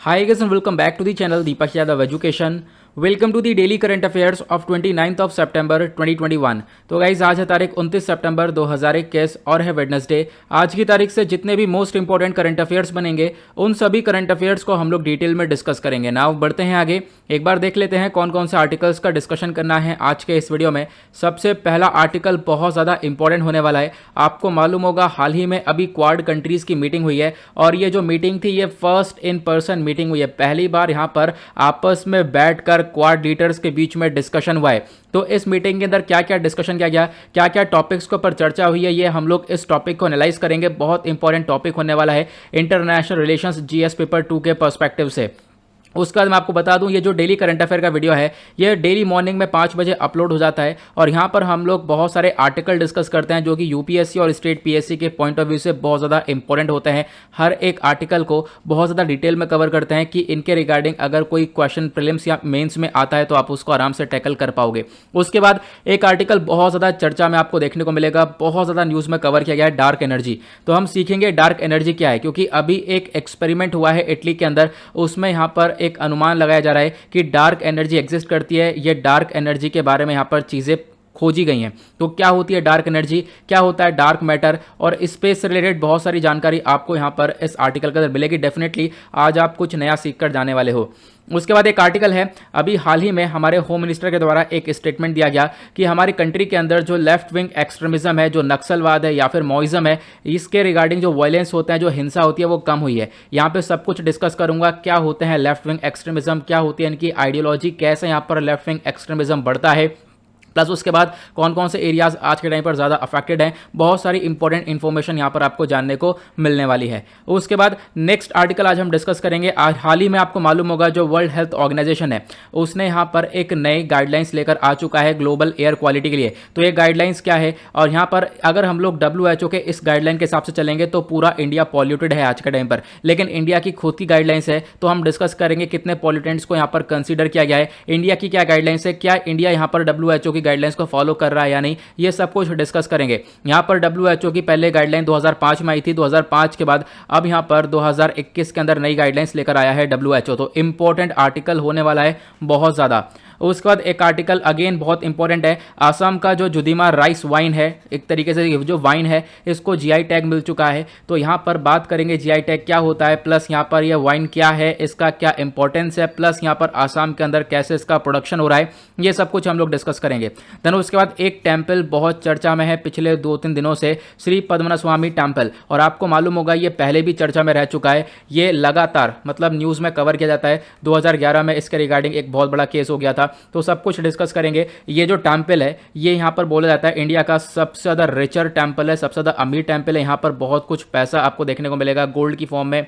Hi guys and welcome back to the channel Deepak Yadav Education. Welcome to the daily current affairs of 29 of September 2021। तो guys आज है तारीख 29 सितंबर 2021 और है Wednesday. आज की तारीख से जितने भी मोस्ट इंपॉर्टेंट करंट अफेयर्स बनेंगे उन सभी करंट अफेयर्स को हम लोग डिटेल में डिस्कस करेंगे। नाउ बढ़ते हैं आगे, एक बार देख लेते हैं कौन कौन से आर्टिकल्स का डिस्कशन करना है आज के इस वीडियो में। सबसे पहला आर्टिकल बहुत ज़्यादा इंपॉर्टेंट होने वाला है। आपको मालूम होगा हाल ही में अभी क्वाड कंट्रीज़ की मीटिंग हुई है और ये जो मीटिंग थी ये फर्स्ट इन पर्सन मीटिंग हुई है। पहली बार यहाँ पर आपस में बैठकर क्वाड लीडर्स के बीच में डिस्कशन हुआ है। तो इस मीटिंग के अंदर क्या क्या डिस्कशन किया गया, क्या क्या टॉपिक्स के ऊपर चर्चा हुई है, ये हम लोग इस टॉपिक को एनालाइज करेंगे। बहुत इंपॉर्टेंट टॉपिक होने वाला है इंटरनेशनल रिलेशंस जीएस पेपर 2 के पर्सपेक्टिव से। उसके बाद मैं आपको बता दूं ये जो डेली करंट अफेयर का वीडियो है ये डेली मॉर्निंग में 5 बजे अपलोड हो जाता है और यहाँ पर हम लोग बहुत सारे आर्टिकल डिस्कस करते हैं जो कि यूपीएससी और स्टेट पीएससी के पॉइंट ऑफ व्यू से बहुत ज़्यादा इंपॉर्टेंट होते हैं। हर एक आर्टिकल को बहुत ज़्यादा डिटेल में कवर करते हैं कि इनके रिगार्डिंग अगर कोई क्वेश्चन प्रीलिम्स या मेन्स में आता है तो आप उसको आराम से टैकल कर पाओगे। उसके बाद एक आर्टिकल बहुत ज़्यादा चर्चा में आपको देखने को मिलेगा, बहुत ज़्यादा न्यूज़ में कवर किया गया है, डार्क एनर्जी। तो हम सीखेंगे डार्क एनर्जी क्या है, क्योंकि अभी एक एक्सपेरिमेंट हुआ है इटली के अंदर, उसमें यहाँ पर एक अनुमान लगाया जा रहा है कि डार्क एनर्जी एग्जिस्ट करती है। ये डार्क एनर्जी के बारे में यहाँ पर चीज़ें खोजी गई हैं। तो क्या होती है डार्क एनर्जी, क्या होता है डार्क मैटर, और स्पेस से रिलेटेड बहुत सारी जानकारी आपको यहाँ पर इस आर्टिकल के अंदर मिलेगी। डेफिनेटली आज आप कुछ नया सीख कर जाने वाले हो। उसके बाद एक आर्टिकल है, अभी हाल ही में हमारे होम मिनिस्टर के द्वारा एक स्टेटमेंट दिया गया कि हमारी कंट्री के अंदर जो लेफ्ट विंग एक्सट्रीमिज्म है, जो नक्सलवाद है या फिर मॉइज्म है, इसके रिगार्डिंग जो वायलेंस होते हैं, जो हिंसा होती है वो कम हुई है। यहाँ पे सब कुछ डिस्कस करूंगा, क्या होते हैं लेफ्ट विंग एक्सट्रीमिज्म, क्या होती है इनकी आइडियोलॉजी, कैसे यहाँ पर लेफ्ट विंग एक्सट्रीमिज्म बढ़ता है, प्लस उसके बाद कौन कौन से एरियाज आज के टाइम पर ज़्यादा अफेक्टेड हैं। बहुत सारी इंपॉर्टेंट इन्फॉर्मेशन यहाँ पर आपको जानने को मिलने वाली है। उसके बाद नेक्स्ट आर्टिकल आज हम डिस्कस करेंगे। आज हाल ही में आपको मालूम होगा जो वर्ल्ड हेल्थ ऑर्गेनाइजेशन है उसने यहाँ पर एक नई गाइडलाइंस लेकर आ चुका है ग्लोबल एयर क्वालिटी के लिए। तो ये गाइडलाइंस क्या है, और यहाँ पर अगर हम लोग WHO के इस गाइडलाइन के हिसाब से चलेंगे तो पूरा इंडिया पॉल्यूटेड है आज के टाइम पर, लेकिन इंडिया की खुद की गाइडलाइंस है। तो हम डिस्कस करेंगे कितने पॉल्यूटेंट्स को यहाँ पर कंसिडर किया गया है, इंडिया की क्या गाइडलाइंस है, क्या इंडिया यहाँ पर WHO की गाइडलाइंस को फॉलो कर रहा है या नहीं, ये सब कुछ डिस्कस करेंगे। यहां पर WHO की पहले गाइडलाइन 2005 में आई थी, 2005 के बाद अब यहां पर 2021 के अंदर नई गाइडलाइंस लेकर आया है WHO। तो इंपॉर्टेंट आर्टिकल होने वाला है बहुत ज़्यादा। उसके बाद एक आर्टिकल अगेन बहुत इंपॉर्टेंट है, आसाम का जो जुदिमा राइस वाइन है, एक तरीके से जो वाइन है इसको GI टैग मिल चुका है। तो यहाँ पर बात करेंगे GI टैग क्या होता है, प्लस यहाँ पर यह वाइन क्या है, इसका क्या इंपॉर्टेंस है, प्लस यहाँ पर आसाम के अंदर कैसे इसका प्रोडक्शन हो रहा है, ये सब कुछ हम लोग डिस्कस करेंगे। देन उसके बाद एक टेम्पल बहुत चर्चा में है पिछले 2-3 दिनों से, श्री पद्मनाभस्वामी टेम्पल, और आपको मालूम होगा ये पहले भी चर्चा में रह चुका है। ये लगातार मतलब न्यूज़ में कवर किया जाता है। 2011 में इसके रिगार्डिंग एक बहुत बड़ा केस हो गया था। तो सब कुछ डिस्कस करेंगे। ये जो टेम्पल है ये यहाँ पर बोला जाता है इंडिया का सबसे ज़्यादा रिचर टेम्पल है, सबसे ज़्यादा अमीर टेम्पल है। यहाँ पर बहुत कुछ पैसा आपको देखने को मिलेगा गोल्ड की फॉर्म में,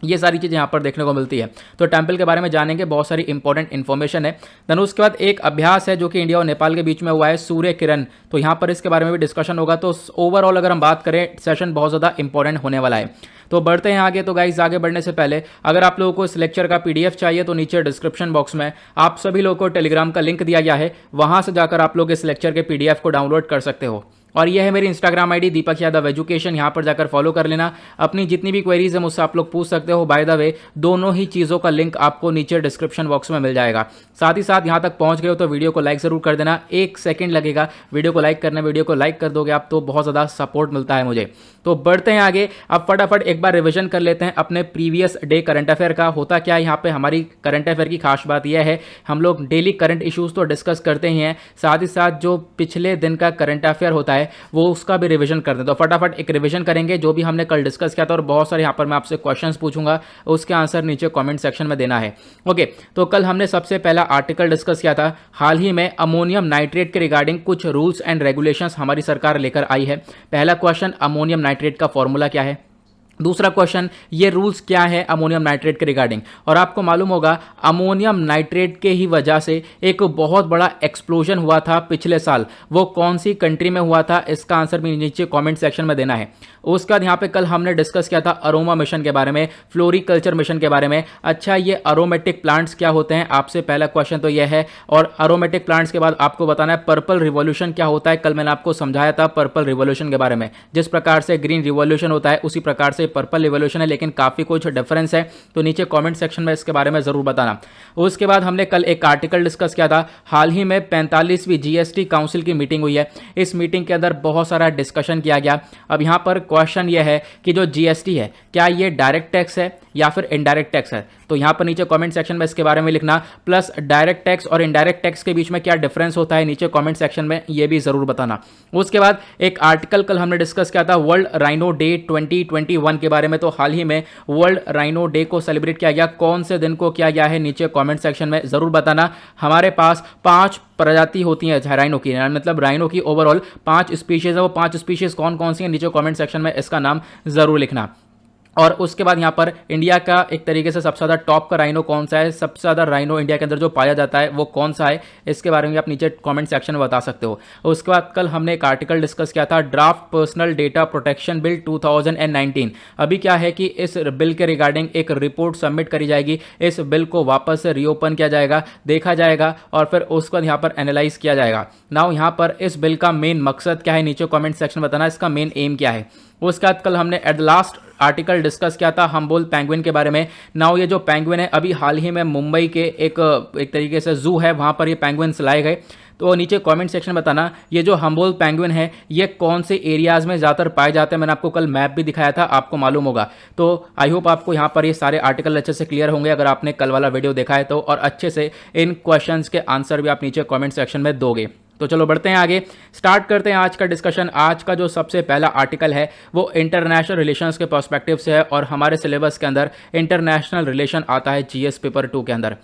ये सारी चीज़ें यहाँ पर देखने को मिलती है। तो टेम्पल के बारे में जानेंगे, बहुत सारी इंपॉर्टेंट इन्फॉर्मेशन है। देन उसके बाद एक अभ्यास है जो कि इंडिया और नेपाल के बीच में हुआ है, सूर्य किरण। तो यहाँ पर इसके बारे में भी डिस्कशन होगा। तो ओवरऑल अगर हम बात करें सेशन बहुत ज़्यादा इंपॉर्टेंट होने वाला है। तो बढ़ते हैं आगे। तो गाइस आगे बढ़ने से पहले अगर आप लोगों को इस लेक्चर का PDF चाहिए तो नीचे डिस्क्रिप्शन बॉक्स में आप सभी लोगों को टेलीग्राम का लिंक दिया गया है, वहाँ से जाकर आप लोग इस लेक्चर के PDF को डाउनलोड कर सकते हो। और यह है मेरी Instagram ID Deepak Yadav education, यहाँ पर जाकर फॉलो कर लेना। अपनी जितनी भी क्वेरीज है मुझसे आप लोग पूछ सकते हो। बाय द वे दोनों ही चीज़ों का लिंक आपको नीचे डिस्क्रिप्शन बॉक्स में मिल जाएगा। साथ ही साथ यहाँ तक पहुँच गए हो तो वीडियो को लाइक ज़रूर कर देना, 1 सेकंड लगेगा वीडियो को लाइक करना। वीडियो को लाइक कर दोगे आप तो बहुत ज़्यादा सपोर्ट मिलता है मुझे। तो बढ़ते हैं आगे, अब फटाफट एक बार रिविजन कर लेते हैं अपने प्रीवियस डे करंट अफेयर का। होता क्या है यहाँ पे, हमारी करंट अफेयर की खास बात यह है हम लोग डेली करंट इश्यूज़ तो डिस्कस करते ही हैं, साथ ही साथ जो पिछले दिन का करंट अफेयर होता है वो उसका भी रिवीजन करते हैं। तो फटाफट एक रिवीजन करेंगे जो भी हमने कल डिस्कस किया था, और बहुत सारे यहाँ पर मैं आपसे क्वेश्चंस पूछूंगा, उसके आंसर नीचे कमेंट सेक्शन में देना है। ओके, तो कल हमने सबसे पहला आर्टिकल डिस्कस किया था, हाल ही में अमोनियम नाइट्रेट के रिगार्डिंग कुछ रूल्स एंड रेगुलेशंस हमारी सरकार लेकर आई है। पहला क्वेश्चन, अमोनियम नाइट्रेट का फॉर्मूला क्या है। दूसरा क्वेश्चन, ये रूल्स क्या है अमोनियम नाइट्रेट के रिगार्डिंग। और आपको मालूम होगा अमोनियम नाइट्रेट के ही वजह से एक बहुत बड़ा एक्सप्लोजन हुआ था पिछले साल, वो कौन सी कंट्री में हुआ था, इसका आंसर भी नीचे कमेंट सेक्शन में देना है। उसके बाद यहाँ पे कल हमने डिस्कस किया था अरोमा मिशन के बारे में, फ्लोरिकल्चर मिशन के बारे में। अच्छा, ये अरोमेटिक प्लांट्स क्या होते हैं, आपसे पहला क्वेश्चन तो यह है। और अरोमेटिक प्लांट्स के बाद आपको बताना है पर्पल रिवॉल्यूशन क्या होता है। कल मैंने आपको समझाया था पर्पल रिवॉल्यूशन के बारे में, जिस प्रकार से ग्रीन रिवॉल्यूशन होता है उसी प्रकार से से पर्पल रिवॉल्यूशन है, लेकिन काफ़ी कुछ डिफरेंस है, तो नीचे कमेंट सेक्शन में इसके बारे में ज़रूर बताना। उसके बाद हमने कल एक आर्टिकल डिस्कस किया था, हाल ही में 45वीं जीएसटी काउंसिल की मीटिंग हुई है। इस मीटिंग के अंदर बहुत सारा डिस्कशन किया गया। अब यहाँ पर क्वेश्चन ये है कि जो जीएसटी है क्या ये डायरेक्ट टैक्स है या फिर इनडायरेक्ट टैक्स है, तो यहाँ पर नीचे कमेंट सेक्शन में इसके बारे में लिखना, प्लस डायरेक्ट टैक्स और इनडायरेक्ट टैक्स के बीच में क्या डिफरेंस होता है नीचे कमेंट सेक्शन में ये भी जरूर बताना। उसके बाद एक आर्टिकल कल हमने डिस्कस किया था वर्ल्ड राइनो डे 2021 के बारे में, तो हाल ही में वर्ल्ड राइनो डे को सेलिब्रेट किया गया, कौन से दिन को किया गया है नीचे कमेंट सेक्शन में जरूर बताना। हमारे पास 5 प्रजाति होती है राइनो की, मतलब राइनो की ओवरऑल 5 स्पीशीज है, वो 5 स्पीशीज कौन कौन सी है नीचे कमेंट सेक्शन में इसका नाम जरूर लिखना। और उसके बाद यहाँ पर इंडिया का एक तरीके से सबसे ज़्यादा टॉप का राइनो कौन सा है, सबसे ज़्यादा राइनो इंडिया के अंदर जो पाया जाता है वो कौन सा है, इसके बारे में आप नीचे कमेंट सेक्शन में बता सकते हो। उसके बाद कल हमने एक आर्टिकल डिस्कस किया था draft personal data protection bill 2019। अभी क्या है कि इस बिल के रिगार्डिंग एक रिपोर्ट सबमिट करी जाएगी, इस बिल को वापस से रीओपन किया जाएगा, देखा जाएगा और फिर उसके बाद यहाँ पर एनालाइज किया जाएगा। नाउ यहाँ पर इस बिल का मेन मकसद क्या है नीचे कमेंट सेक्शन में बताना, इसका मेन एम क्या है। उसके बाद कल हमने at the last article discuss किया था हम्बोल्ट पेंगुइन के बारे में। नाउ ये जो पेंगुइन है अभी हाल ही में मुंबई के एक तरीके से जू है, वहाँ पर ये पेंगुइन्स लाए गए, तो नीचे कमेंट सेक्शन में बताना ये जो हम्बोल्ट पेंगुइन है ये कौन से एरियाज़ में ज़्यादातर पाए जाते हैं। मैंने आपको कल मैप भी दिखाया था, आपको मालूम होगा। तो आई होप आपको यहाँ पर ये सारे आर्टिकल अच्छे से क्लियर होंगे अगर आपने कल वाला वीडियो देखा है तो, और अच्छे से इन क्वेश्चंस के आंसर भी आप नीचे कमेंट सेक्शन में दोगे। तो चलो बढ़ते हैं आगे, स्टार्ट करते हैं आज का डिस्कशन। आज का जो सबसे पहला आर्टिकल है वो इंटरनेशनल रिलेशंस के पर्सपेक्टिव से है, और हमारे सिलेबस के अंदर इंटरनेशनल रिलेशन आता है जीएस पेपर 2 के अंदर।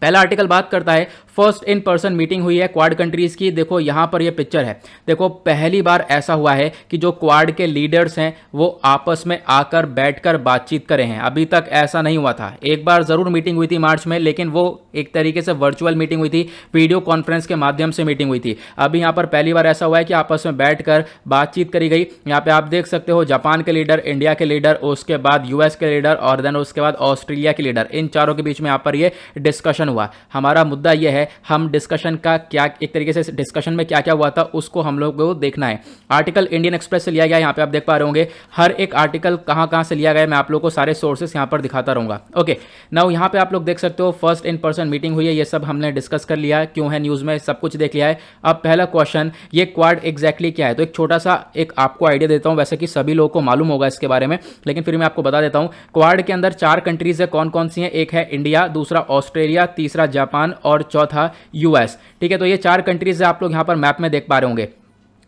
पहला आर्टिकल बात करता है फर्स्ट इन पर्सन मीटिंग हुई है क्वाड कंट्रीज की। देखो यहाँ पर ये पिक्चर है, देखो पहली बार ऐसा हुआ है कि जो क्वाड के लीडर्स हैं वो आपस में आकर बैठकर बातचीत करे हैं, अभी तक ऐसा नहीं हुआ था। एक बार जरूर मीटिंग हुई थी मार्च में, लेकिन वो एक तरीके से वर्चुअल मीटिंग हुई थी, वीडियो कॉन्फ्रेंस के माध्यम से मीटिंग हुई थी। अभी यहाँ पर पहली बार ऐसा हुआ है कि आपस में बैठकर बातचीत करी गई। यहाँ पे आप देख सकते हो जापान के लीडर, इंडिया के लीडर, उसके बाद यूएस के लीडर और देन उसके बाद ऑस्ट्रेलिया के लीडर, इन चारों के बीच में यहाँ पर ये डिस्कशन हुआ। हमारा मुद्दा यह है हम डिस्कशन का क्या एक तरीके से डिस्कशन में क्या क्या हुआ था उसको हम लोग को देखना है। आर्टिकल इंडियन एक्सप्रेस से लिया गया, यहाँ पे आप देख पा रहे होंगे हर एक आर्टिकल कहाँ से लिया गया, मैं आप लोग को सारे सोर्सेस यहाँ पर दिखाता रहूंगा। ओके नाउ यहाँ पे आप लोग देख सकते हो फर्स्ट इन पर्सन मीटिंग हुई है, ये सब हमने डिस्कस कर लिया है, क्यों है न्यूज़ में सब कुछ देख लिया है। अब पहला क्वेश्चन, ये क्वाड एग्जैक्टली क्या है, तो एक छोटा सा एक आपको आइडिया देता हूँ, वैसे कि सभी लोगों को मालूम होगा इसके बारे में, लेकिन फिर मैं आपको बता देता हूँ। क्वाड के अंदर 4 कंट्रीज है, कौन कौन सी हैं, एक है इंडिया, दूसरा ऑस्ट्रेलिया, तीसरा जापान और चौथा यूएस। ठीक है, तो ये 4 कंट्रीज आप लोग यहाँ पर मैप में देख पा रहे होंगे।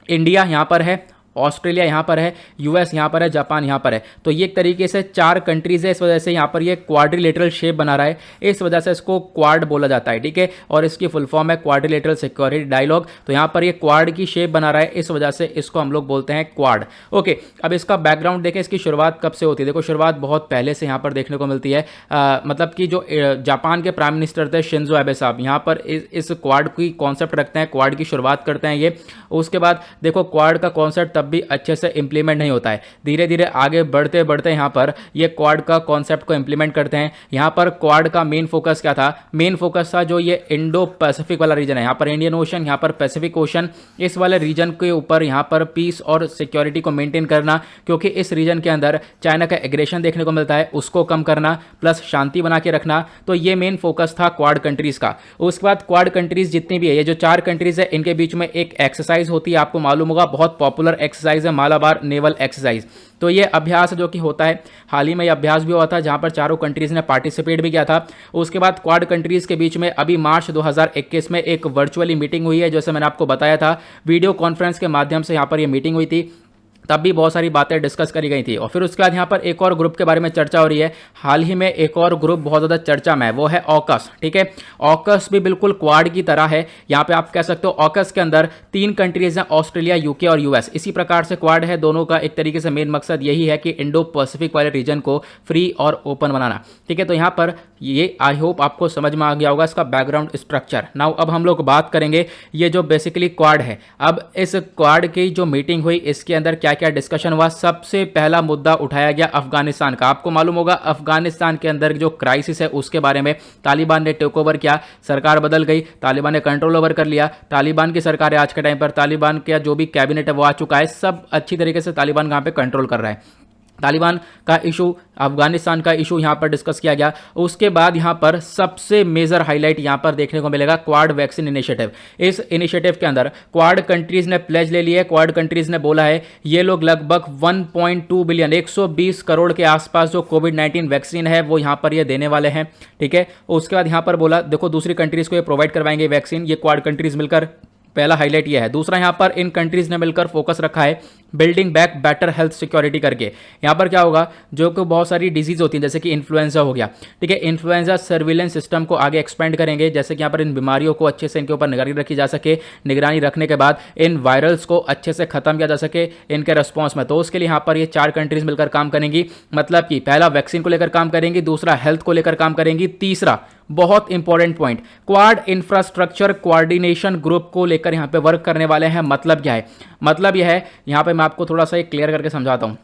इंडिया यहाँ पर है, ऑस्ट्रेलिया यहाँ पर है, यूएस यहाँ पर है, जापान यहाँ पर है। तो ये एक तरीके से 4 कंट्रीज है, इस वजह से यहाँ पर ये क्वाड्रिलेटरल शेप बना रहा है, इस वजह से इसको क्वाड बोला जाता है। ठीक है, और इसकी फुल फॉर्म है क्वाड्रिलेटरल सिक्योरिटी डायलॉग। तो यहाँ पर ये क्वाड की शेप बना रहा है, इस वजह से इसको हम लोग बोलते हैं क्वाड। ओके, अब इसका बैकग्राउंड देखें, इसकी शुरुआत कब से होती है। देखो शुरुआत बहुत पहले से यहाँ पर देखने को मिलती है। मतलब कि जो जापान के प्राइम मिनिस्टर थे शिंजो एबे साहब, यहाँ पर इस क्वाड की कॉन्सेप्ट रखते हैं, क्वाड की शुरुआत करते हैं ये। उसके बाद देखो क्वाड का कॉन्सेप्ट भी अच्छे से इंप्लीमेंट नहीं होता है, धीरे धीरे आगे बढ़ते बढ़ते यहाँ पर ये क्वाड का कॉन्सेप्ट को इंप्लीमेंट करते हैं। यहाँ पर क्वाड का मेन फोकस क्या था, मेन फोकस था जो ये इंडो पैसिफिक वाला रीजन है, यहाँ पर इंडियन ओशन, यहाँ पर पैसिफिक ओशन, इस वाले रीजन के ऊपर यहाँ पर पीस और सिक्योरिटी को मेंटेन करना, क्योंकि इस रीजन के अंदर चाइना का एग्रेशन देखने को मिलता है, उसको कम करना प्लस शांति बना के रखना। तो ये मेन फोकस था क्वाड कंट्रीज का। उसके बाद क्वाड कंट्रीज जितनी भी है, ये जो 4 कंट्रीज है, इनके बीच में एक एक्सरसाइज होती है, आपको मालूम होगा बहुत पॉपुलर एक्सरसाइज है मालाबार नेवल एक्सरसाइज। तो ये अभ्यास जो कि होता है, हाल ही में ये अभ्यास भी हुआ था जहां पर चारों कंट्रीज ने पार्टिसिपेट भी किया था। उसके बाद क्वाड कंट्रीज के बीच में अभी मार्च 2021 में एक वर्चुअली मीटिंग हुई है, जैसे मैंने आपको बताया था, वीडियो कॉन्फ्रेंस के माध्यम से यहाँ पर ये मीटिंग हुई थी, तब भी बहुत सारी बातें डिस्कस करी गई थी। और फिर उसके बाद यहाँ पर एक और ग्रुप के बारे में चर्चा हो रही है, हाल ही में एक और ग्रुप बहुत ज़्यादा चर्चा में है, वो है ऑकस। ठीक है, ऑकस भी बिल्कुल क्वाड की तरह है, यहाँ पे आप कह सकते हो ऑकस के अंदर 3 कंट्रीज हैं, ऑस्ट्रेलिया, यूके और यूएस। इसी प्रकार से क्वाड है, दोनों का एक तरीके से मेन मकसद यही है कि इंडो पैसिफिक वाले रीजन को फ्री और ओपन बनाना। ठीक है, तो यहाँ पर ये आई होप आपको समझ में आ गया होगा इसका बैकग्राउंड स्ट्रक्चर। नाउ अब हम लोग बात करेंगे ये जो बेसिकली क्वाड है। अब इस क्वाड की जो मीटिंग हुई इसके अंदर क्या क्या डिस्कशन हुआ। सबसे पहला मुद्दा उठाया गया अफगानिस्तान का। आपको मालूम होगा अफगानिस्तान के अंदर जो क्राइसिस है उसके बारे में, तालिबान ने टेक ओवर किया, सरकार बदल गई, तालिबान ने कंट्रोल ओवर कर लिया, तालिबान की सरकार है आज के टाइम पर, तालिबान का जो भी कैबिनेट है वो आ चुका है, सब अच्छी तरीके से तालिबान यहाँ पे कंट्रोल कर रहा है। तालिबान का इशू, अफगानिस्तान का इशू यहाँ पर डिस्कस किया गया। उसके बाद यहाँ पर सबसे मेजर हाईलाइट यहाँ पर देखने को मिलेगा क्वाड वैक्सीन इनिशिएटिव। इस इनिशिएटिव के अंदर क्वाड कंट्रीज ने प्लेज ले लिया है, क्वाड कंट्रीज ने बोला है ये लोग लगभग 1.2 बिलियन 120 करोड़ के आसपास जो कोविड-19 वैक्सीन है वो यहाँ पर ये देने वाले हैं, ठीक है। उसके बाद यहाँ पर बोला देखो दूसरी कंट्रीज को ये प्रोवाइड करवाएंगे वैक्सीन, ये क्वाड कंट्रीज मिलकर, पहला हाईलाइट यह है। दूसरा यहां पर इन कंट्रीज ने मिलकर फोकस रखा है building back better health security करके। यहां पर क्या होगा, जो कि बहुत सारी डिजीज होती हैं जैसे कि इन्फ्लुएंजा हो गया, ठीक है, इन्फ्लुएंजा सर्विलेंस सिस्टम को आगे एक्सपेंड करेंगे, जैसे कि यहां पर इन बीमारियों को अच्छे से इनके ऊपर निगरानी रखी जा सके, निगरानी रखने के बाद इन वायरल्स को अच्छे से खत्म किया जा सके इनके रिस्पॉन्स में। तो उसके लिए यहां पर ये 4 कंट्रीज मिलकर काम करेंगी, मतलब कि पहला वैक्सीन को लेकर काम करेंगी, दूसरा हेल्थ को लेकर काम करेंगी, तीसरा बहुत important point quad infrastructure coordination group को लेकर यहां पे वर्क करने वाले हैं। मतलब क्या है, मतलब यह है, यहां पे मैं आपको थोड़ा सा क्लियर करके समझाता हूं।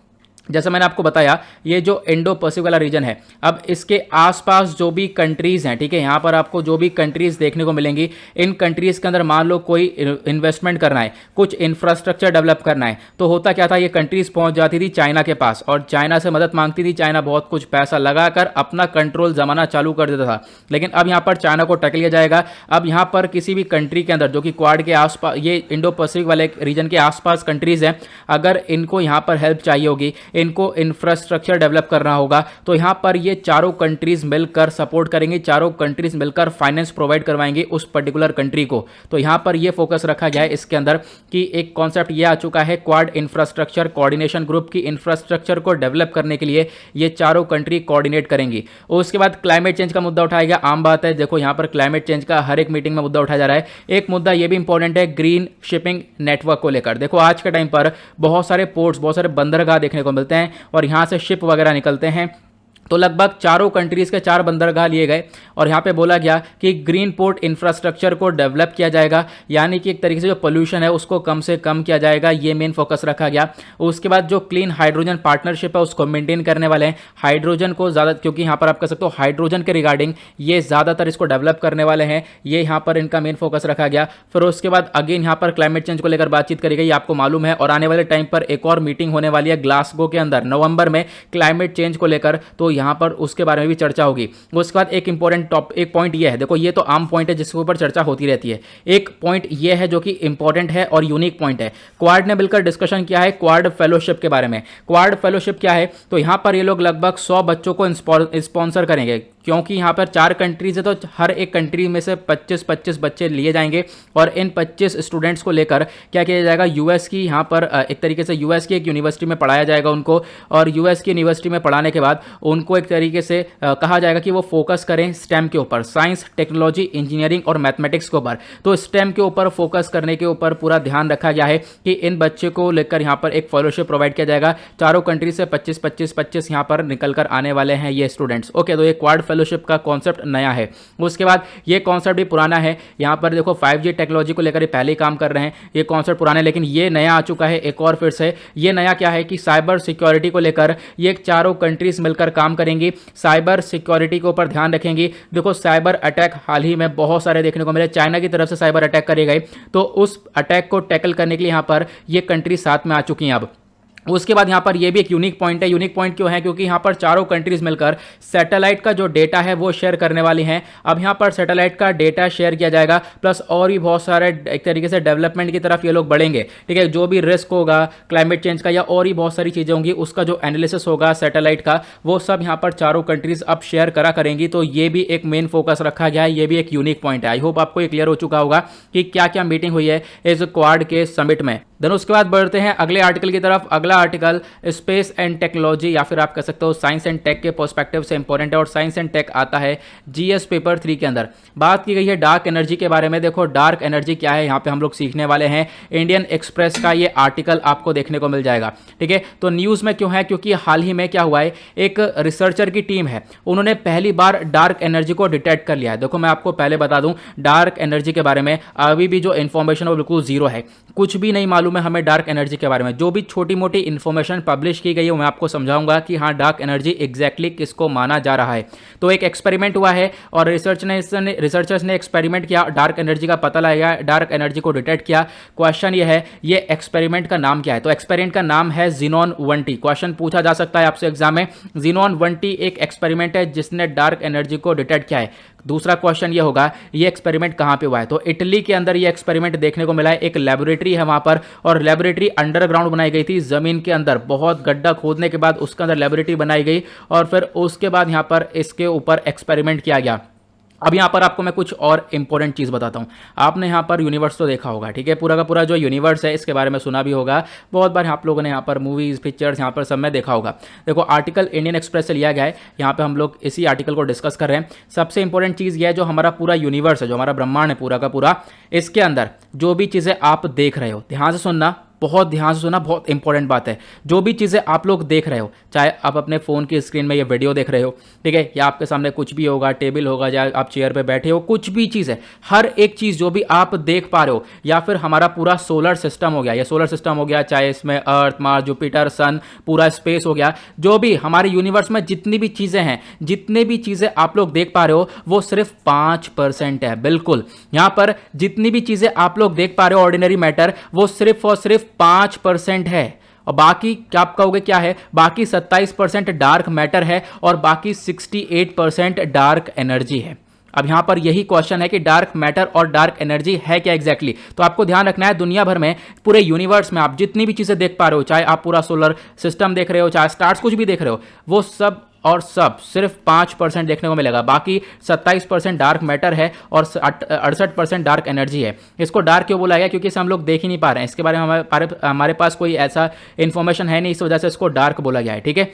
जैसे मैंने आपको बताया ये जो इंडो पैसिफिक वाला रीजन है, अब इसके आसपास जो भी कंट्रीज हैं, ठीक है, यहां पर आपको जो भी कंट्रीज देखने को मिलेंगी, इन कंट्रीज के अंदर मान लो कोई इन्वेस्टमेंट करना है, कुछ इंफ्रास्ट्रक्चर डेवलप करना है, तो होता क्या था, ये कंट्रीज पहुंच जाती थी चाइना के पास और चाइना से मदद मांगती थी। चाइना बहुत कुछ पैसा लगाकर अपना कंट्रोल जमाना चालू कर देता था, लेकिन अब यहां पर चाइना को टैकल किया जाएगा। अब यहां पर किसी भी कंट्री के अंदर जो कि क्वाड के आसपास, ये इंडो पैसिफिक वाले रीजन के आसपास कंट्रीज हैं, अगर इनको यहां पर हेल्प चाहिए होगी, इनको इंफ्रास्ट्रक्चर डेवलप करना होगा, तो यहां पर ये चारों कंट्रीज मिलकर सपोर्ट करेंगे, चारों कंट्रीज मिलकर फाइनेंस प्रोवाइड करवाएंगे उस पर्टिकुलर कंट्री को। तो यहां पर ये फोकस रखा गया है इसके अंदर कि एक कॉन्सेप्ट ये आ चुका है क्वाड इंफ्रास्ट्रक्चर कोऑर्डिनेशन ग्रुप की, इंफ्रास्ट्रक्चर को डेवलप करने के लिए ये चारों कंट्री कोऑर्डिनेट करेंगी। उसके बाद क्लाइमेट चेंज का मुद्दा उठाया गया, आम बात है, देखो यहां पर क्लाइमेट चेंज का हर एक मीटिंग में मुद्दा उठाया जा रहा है। एक मुद्दा यह भी इंपॉर्टेंट है ग्रीन शिपिंग नेटवर्क को लेकर। देखो आज के टाइम पर बहुत सारे पोर्ट्स, बहुत सारे बंदरगाह देखने को मिलते हैं और यहां से शिप वगैरह निकलते हैं, तो लगभग चारों कंट्रीज के 4 बंदरगाह लिए गए और यहां पे बोला गया कि ग्रीन पोर्ट इंफ्रास्ट्रक्चर को डेवलप किया जाएगा, यानी कि एक तरीके से जो पोल्यूशन है उसको कम से कम किया जाएगा, ये मेन फोकस रखा गया। उसके बाद जो क्लीन हाइड्रोजन पार्टनरशिप है उसको मेंटेन करने वाले हैं, हाइड्रोजन को ज़्यादा, क्योंकि यहां पर आप कह सकते हो हाइड्रोजन के रिगार्डिंग ये ज़्यादातर इसको डेवलप करने वाले हैं, ये यहां पर इनका मेन फोकस रखा गया। फिर उसके बाद अगेन यहां पर क्लाइमेट चेंज को लेकर बातचीत करी गई, आपको मालूम है, और आने वाले टाइम पर एक और मीटिंग होने वाली है ग्लासगो के अंदर नवंबर में क्लाइमेट चेंज को लेकर, तो यहां पर उसके बारे में भी चर्चा होगी। उसके बाद एक इंपॉर्टेंट एक पॉइंट ये है, देखो ये तो आम पॉइंट है जिसके ऊपर चर्चा होती रहती है, एक पॉइंट ये है जो कि इंपॉर्टेंट है और यूनिक पॉइंट है। क्वाड ने मिलकर डिस्कशन किया है क्वाड फेलोशिप के बारे में। क्वाड फेलोशिप क्या है, तो यहां पर ये लोग लगभग 100 बच्चों को स्पॉन्सर करेंगे, क्योंकि यहां पर 4 कंट्रीज है तो हर एक कंट्री में से 25-25 बच्चे लिए जाएंगे और इन 25 स्टूडेंट्स को लेकर क्या किया जाएगा, यूएस की यहां पर एक तरीके से यूएस की एक यूनिवर्सिटी में पढ़ाया जाएगा उनको, और यूएस की यूनिवर्सिटी में पढ़ाने के बाद उनको एक तरीके से कहा जाएगा कि वो फोकस करें स्टेम के ऊपर, साइंस, टेक्नोलॉजी, इंजीनियरिंग और मैथमेटिक्स के ऊपर। तो स्टेम के ऊपर फोकस करने के ऊपर पूरा ध्यान रखा गया है कि इन बच्चे को लेकर यहां पर एक फेलोशिप प्रोवाइड किया जाएगा। चारों कंट्री से 25-25-25 यहां पर निकल कर आने वाले हैं ये स्टूडेंट्स। ओके, तो ये क्वाड फेलोशिप का कॉन्सेप्ट नया है। उसके बाद ये कॉन्सेप्ट भी पुराना है, यहां पर देखो 5G टेक्नोलॉजी को लेकर ये पहले ही काम कर रहे हैं, ये कॉन्सेप्ट पुराना है लेकिन ये नया आ चुका है एक और फिर से। ये नया क्या है कि साइबर सिक्योरिटी को लेकर ये चारों कंट्रीज मिलकर काम करेंगी, साइबर सिक्योरिटी के ऊपर ध्यान रखेंगी। देखो साइबर अटैक हाल ही में बहुत सारे देखने को मिले, चाइना की तरफ से साइबर अटैक करे गए, तो उस अटैक को टैकल करने के लिए यहां पर ये कंट्री साथ में आ चुकी हैं अब। उसके बाद यहाँ पर ये भी एक यूनिक पॉइंट है। यूनिक पॉइंट क्यों है, क्योंकि यहाँ पर चारों कंट्रीज मिलकर सैटेलाइट का जो डेटा है वो शेयर करने वाली हैं। अब यहाँ पर सैटेलाइट का डेटा शेयर किया जाएगा, प्लस और भी बहुत सारे एक तरीके से डेवलपमेंट की तरफ ये लोग बढ़ेंगे, ठीक है। जो भी रिस्क होगा क्लाइमेट चेंज का या और भी बहुत सारी चीज़ें होंगी, उसका जो एनालिसिस होगा सैटेलाइट का, वो सब यहाँ पर चारों कंट्रीज अब शेयर करेंगी। तो ये भी एक मेन फोकस रखा गया है, ये भी एक यूनिक पॉइंट है। आई होप आपको ये क्लियर हो चुका होगा कि क्या क्या मीटिंग हुई है इस क्वाड के समिट में। देन उसके बाद बढ़ते हैं अगले आर्टिकल की तरफ। अगला आर्टिकल स्पेस एंड टेक्नोलॉजी या फिर आप कह सकते हो साइंस एंड टेक के पर्सपेक्टिव से इंपॉर्टेंट है, और साइंस एंड टेक आता है जीएस पेपर 3 के अंदर। बात की गई है डार्क एनर्जी के बारे में। देखो डार्क एनर्जी क्या है, यहाँ पे हम लोग सीखने वाले हैं। इंडियन एक्सप्रेस का ये आर्टिकल आपको देखने को मिल जाएगा, ठीक है। तो न्यूज़ में क्यों है, क्योंकि हाल ही में क्या हुआ है, एक रिसर्चर की टीम है, उन्होंने पहली बार डार्क एनर्जी को डिटेक्ट कर लिया है। देखो मैं आपको पहले बता दूं, डार्क एनर्जी के बारे में अभी भी जो इन्फॉर्मेशन है वो बिल्कुल जीरो है, कुछ भी नहीं मालूम मालूम है हमें डार्क एनर्जी के बारे में? जो भी छोटी मोटी इन्फॉर्मेशन पब्लिश की गई है मैं आपको समझाऊंगा कि हाँ डार्क एनर्जी एग्जैक्टली किसको माना जा रहा है। तो एक एक्सपेरिमेंट हुआ है और रिसर्चर्स ने एक्सपेरिमेंट किया, डार्क एनर्जी का पता लगाया, डार्क एनर्जी को डिटेक्ट किया। क्वेश्चन ये है ये एक्सपेरिमेंट का नाम क्या है? तो एक्सपेरिमेंट का नाम है ज़ीनॉन 1T। क्वेश्चन पूछा जा सकता है आपसे एग्जाम में। ज़ीनॉन 1T एक एक्सपेरिमेंट है जिसने डार्क एनर्जी को डिटेक्ट किया है। दूसरा क्वेश्चन ये होगा ये एक्सपेरिमेंट कहाँ पे हुआ है? तो इटली के अंदर ये एक्सपेरिमेंट देखने को मिला है। एक लेबोरेटरी है वहाँ पर और लेबोरेटरी अंडरग्राउंड बनाई गई थी, ज़मीन के अंदर बहुत गड्ढा खोदने के बाद उसके अंदर लेबोरेटरी बनाई गई और फिर उसके बाद यहाँ पर इसके ऊपर एक्सपेरिमेंट किया गया। अब यहाँ पर आपको मैं कुछ और इंपॉर्टेंट चीज़ बताता हूँ। आपने यहाँ पर यूनिवर्स तो देखा होगा, ठीक है, पूरा का पूरा जो यूनिवर्स है इसके बारे में सुना भी होगा, बहुत बार आप लोगों ने यहाँ पर मूवीज़ पिक्चर्स यहाँ पर सब में देखा होगा। देखो आर्टिकल इंडियन एक्सप्रेस से लिया गया है, यहाँ पे हम लोग इसी आर्टिकल को डिस्कस कर रहे हैं। सबसे इंपॉर्टेंट चीज़ यह है जो हमारा पूरा यूनिवर्स है, जो हमारा ब्रह्मांड है पूरा का पूरा, इसके अंदर जो भी चीज़ें आप देख रहे हो, ध्यान से सुनना, बहुत ध्यान से सुना, बहुत इंपॉर्टेंट बात है। जो भी चीज़ें आप लोग देख रहे हो, चाहे आप अपने फ़ोन की स्क्रीन में ये वीडियो देख रहे हो, ठीक है, या आपके सामने कुछ भी होगा, टेबल होगा या आप चेयर पे बैठे हो, कुछ भी चीज़ है, हर एक चीज़ जो भी आप देख पा रहे हो, या फिर हमारा पूरा सोलर सिस्टम हो गया, ये सोलर सिस्टम हो गया, चाहे इसमें अर्थ, मार्स, जुपिटर, सन, पूरा स्पेस हो गया, जो भी हमारे यूनिवर्स में जितनी भी चीज़ें हैं, जितने भी चीज़ें आप लोग देख पा रहे हो, वो सिर्फ 5% है। बिल्कुल, यहाँ पर जितनी भी चीज़ें आप लोग देख पा रहे हो ऑर्डिनरी मैटर, वो सिर्फ और सिर्फ 5% है। और बाकी क्या आप कहोगे क्या है? बाकी 27% डार्क मैटर है और बाकी 68% डार्क एनर्जी है। अब यहां पर यही क्वेश्चन है कि डार्क मैटर और डार्क एनर्जी है क्या एग्जैक्टली? तो आपको ध्यान रखना है दुनिया भर में, पूरे यूनिवर्स में आप जितनी भी चीजें देख पा रहे हो, चाहे आप पूरा सोलर सिस्टम देख रहे हो, चाहे स्टार्स कुछ भी देख रहे हो, वो सब और सब सिर्फ 5% देखने को मिलेगा। बाकी 27% डार्क मैटर है और 68% डार्क एनर्जी है। इसको डार्क क्यों बोला गया? क्योंकि इसे हम लोग देख ही नहीं पा रहे हैं, इसके बारे में हमारे पास कोई ऐसा इंफॉर्मेशन है नहीं, इस वजह से इसको डार्क बोला गया है, ठीक है।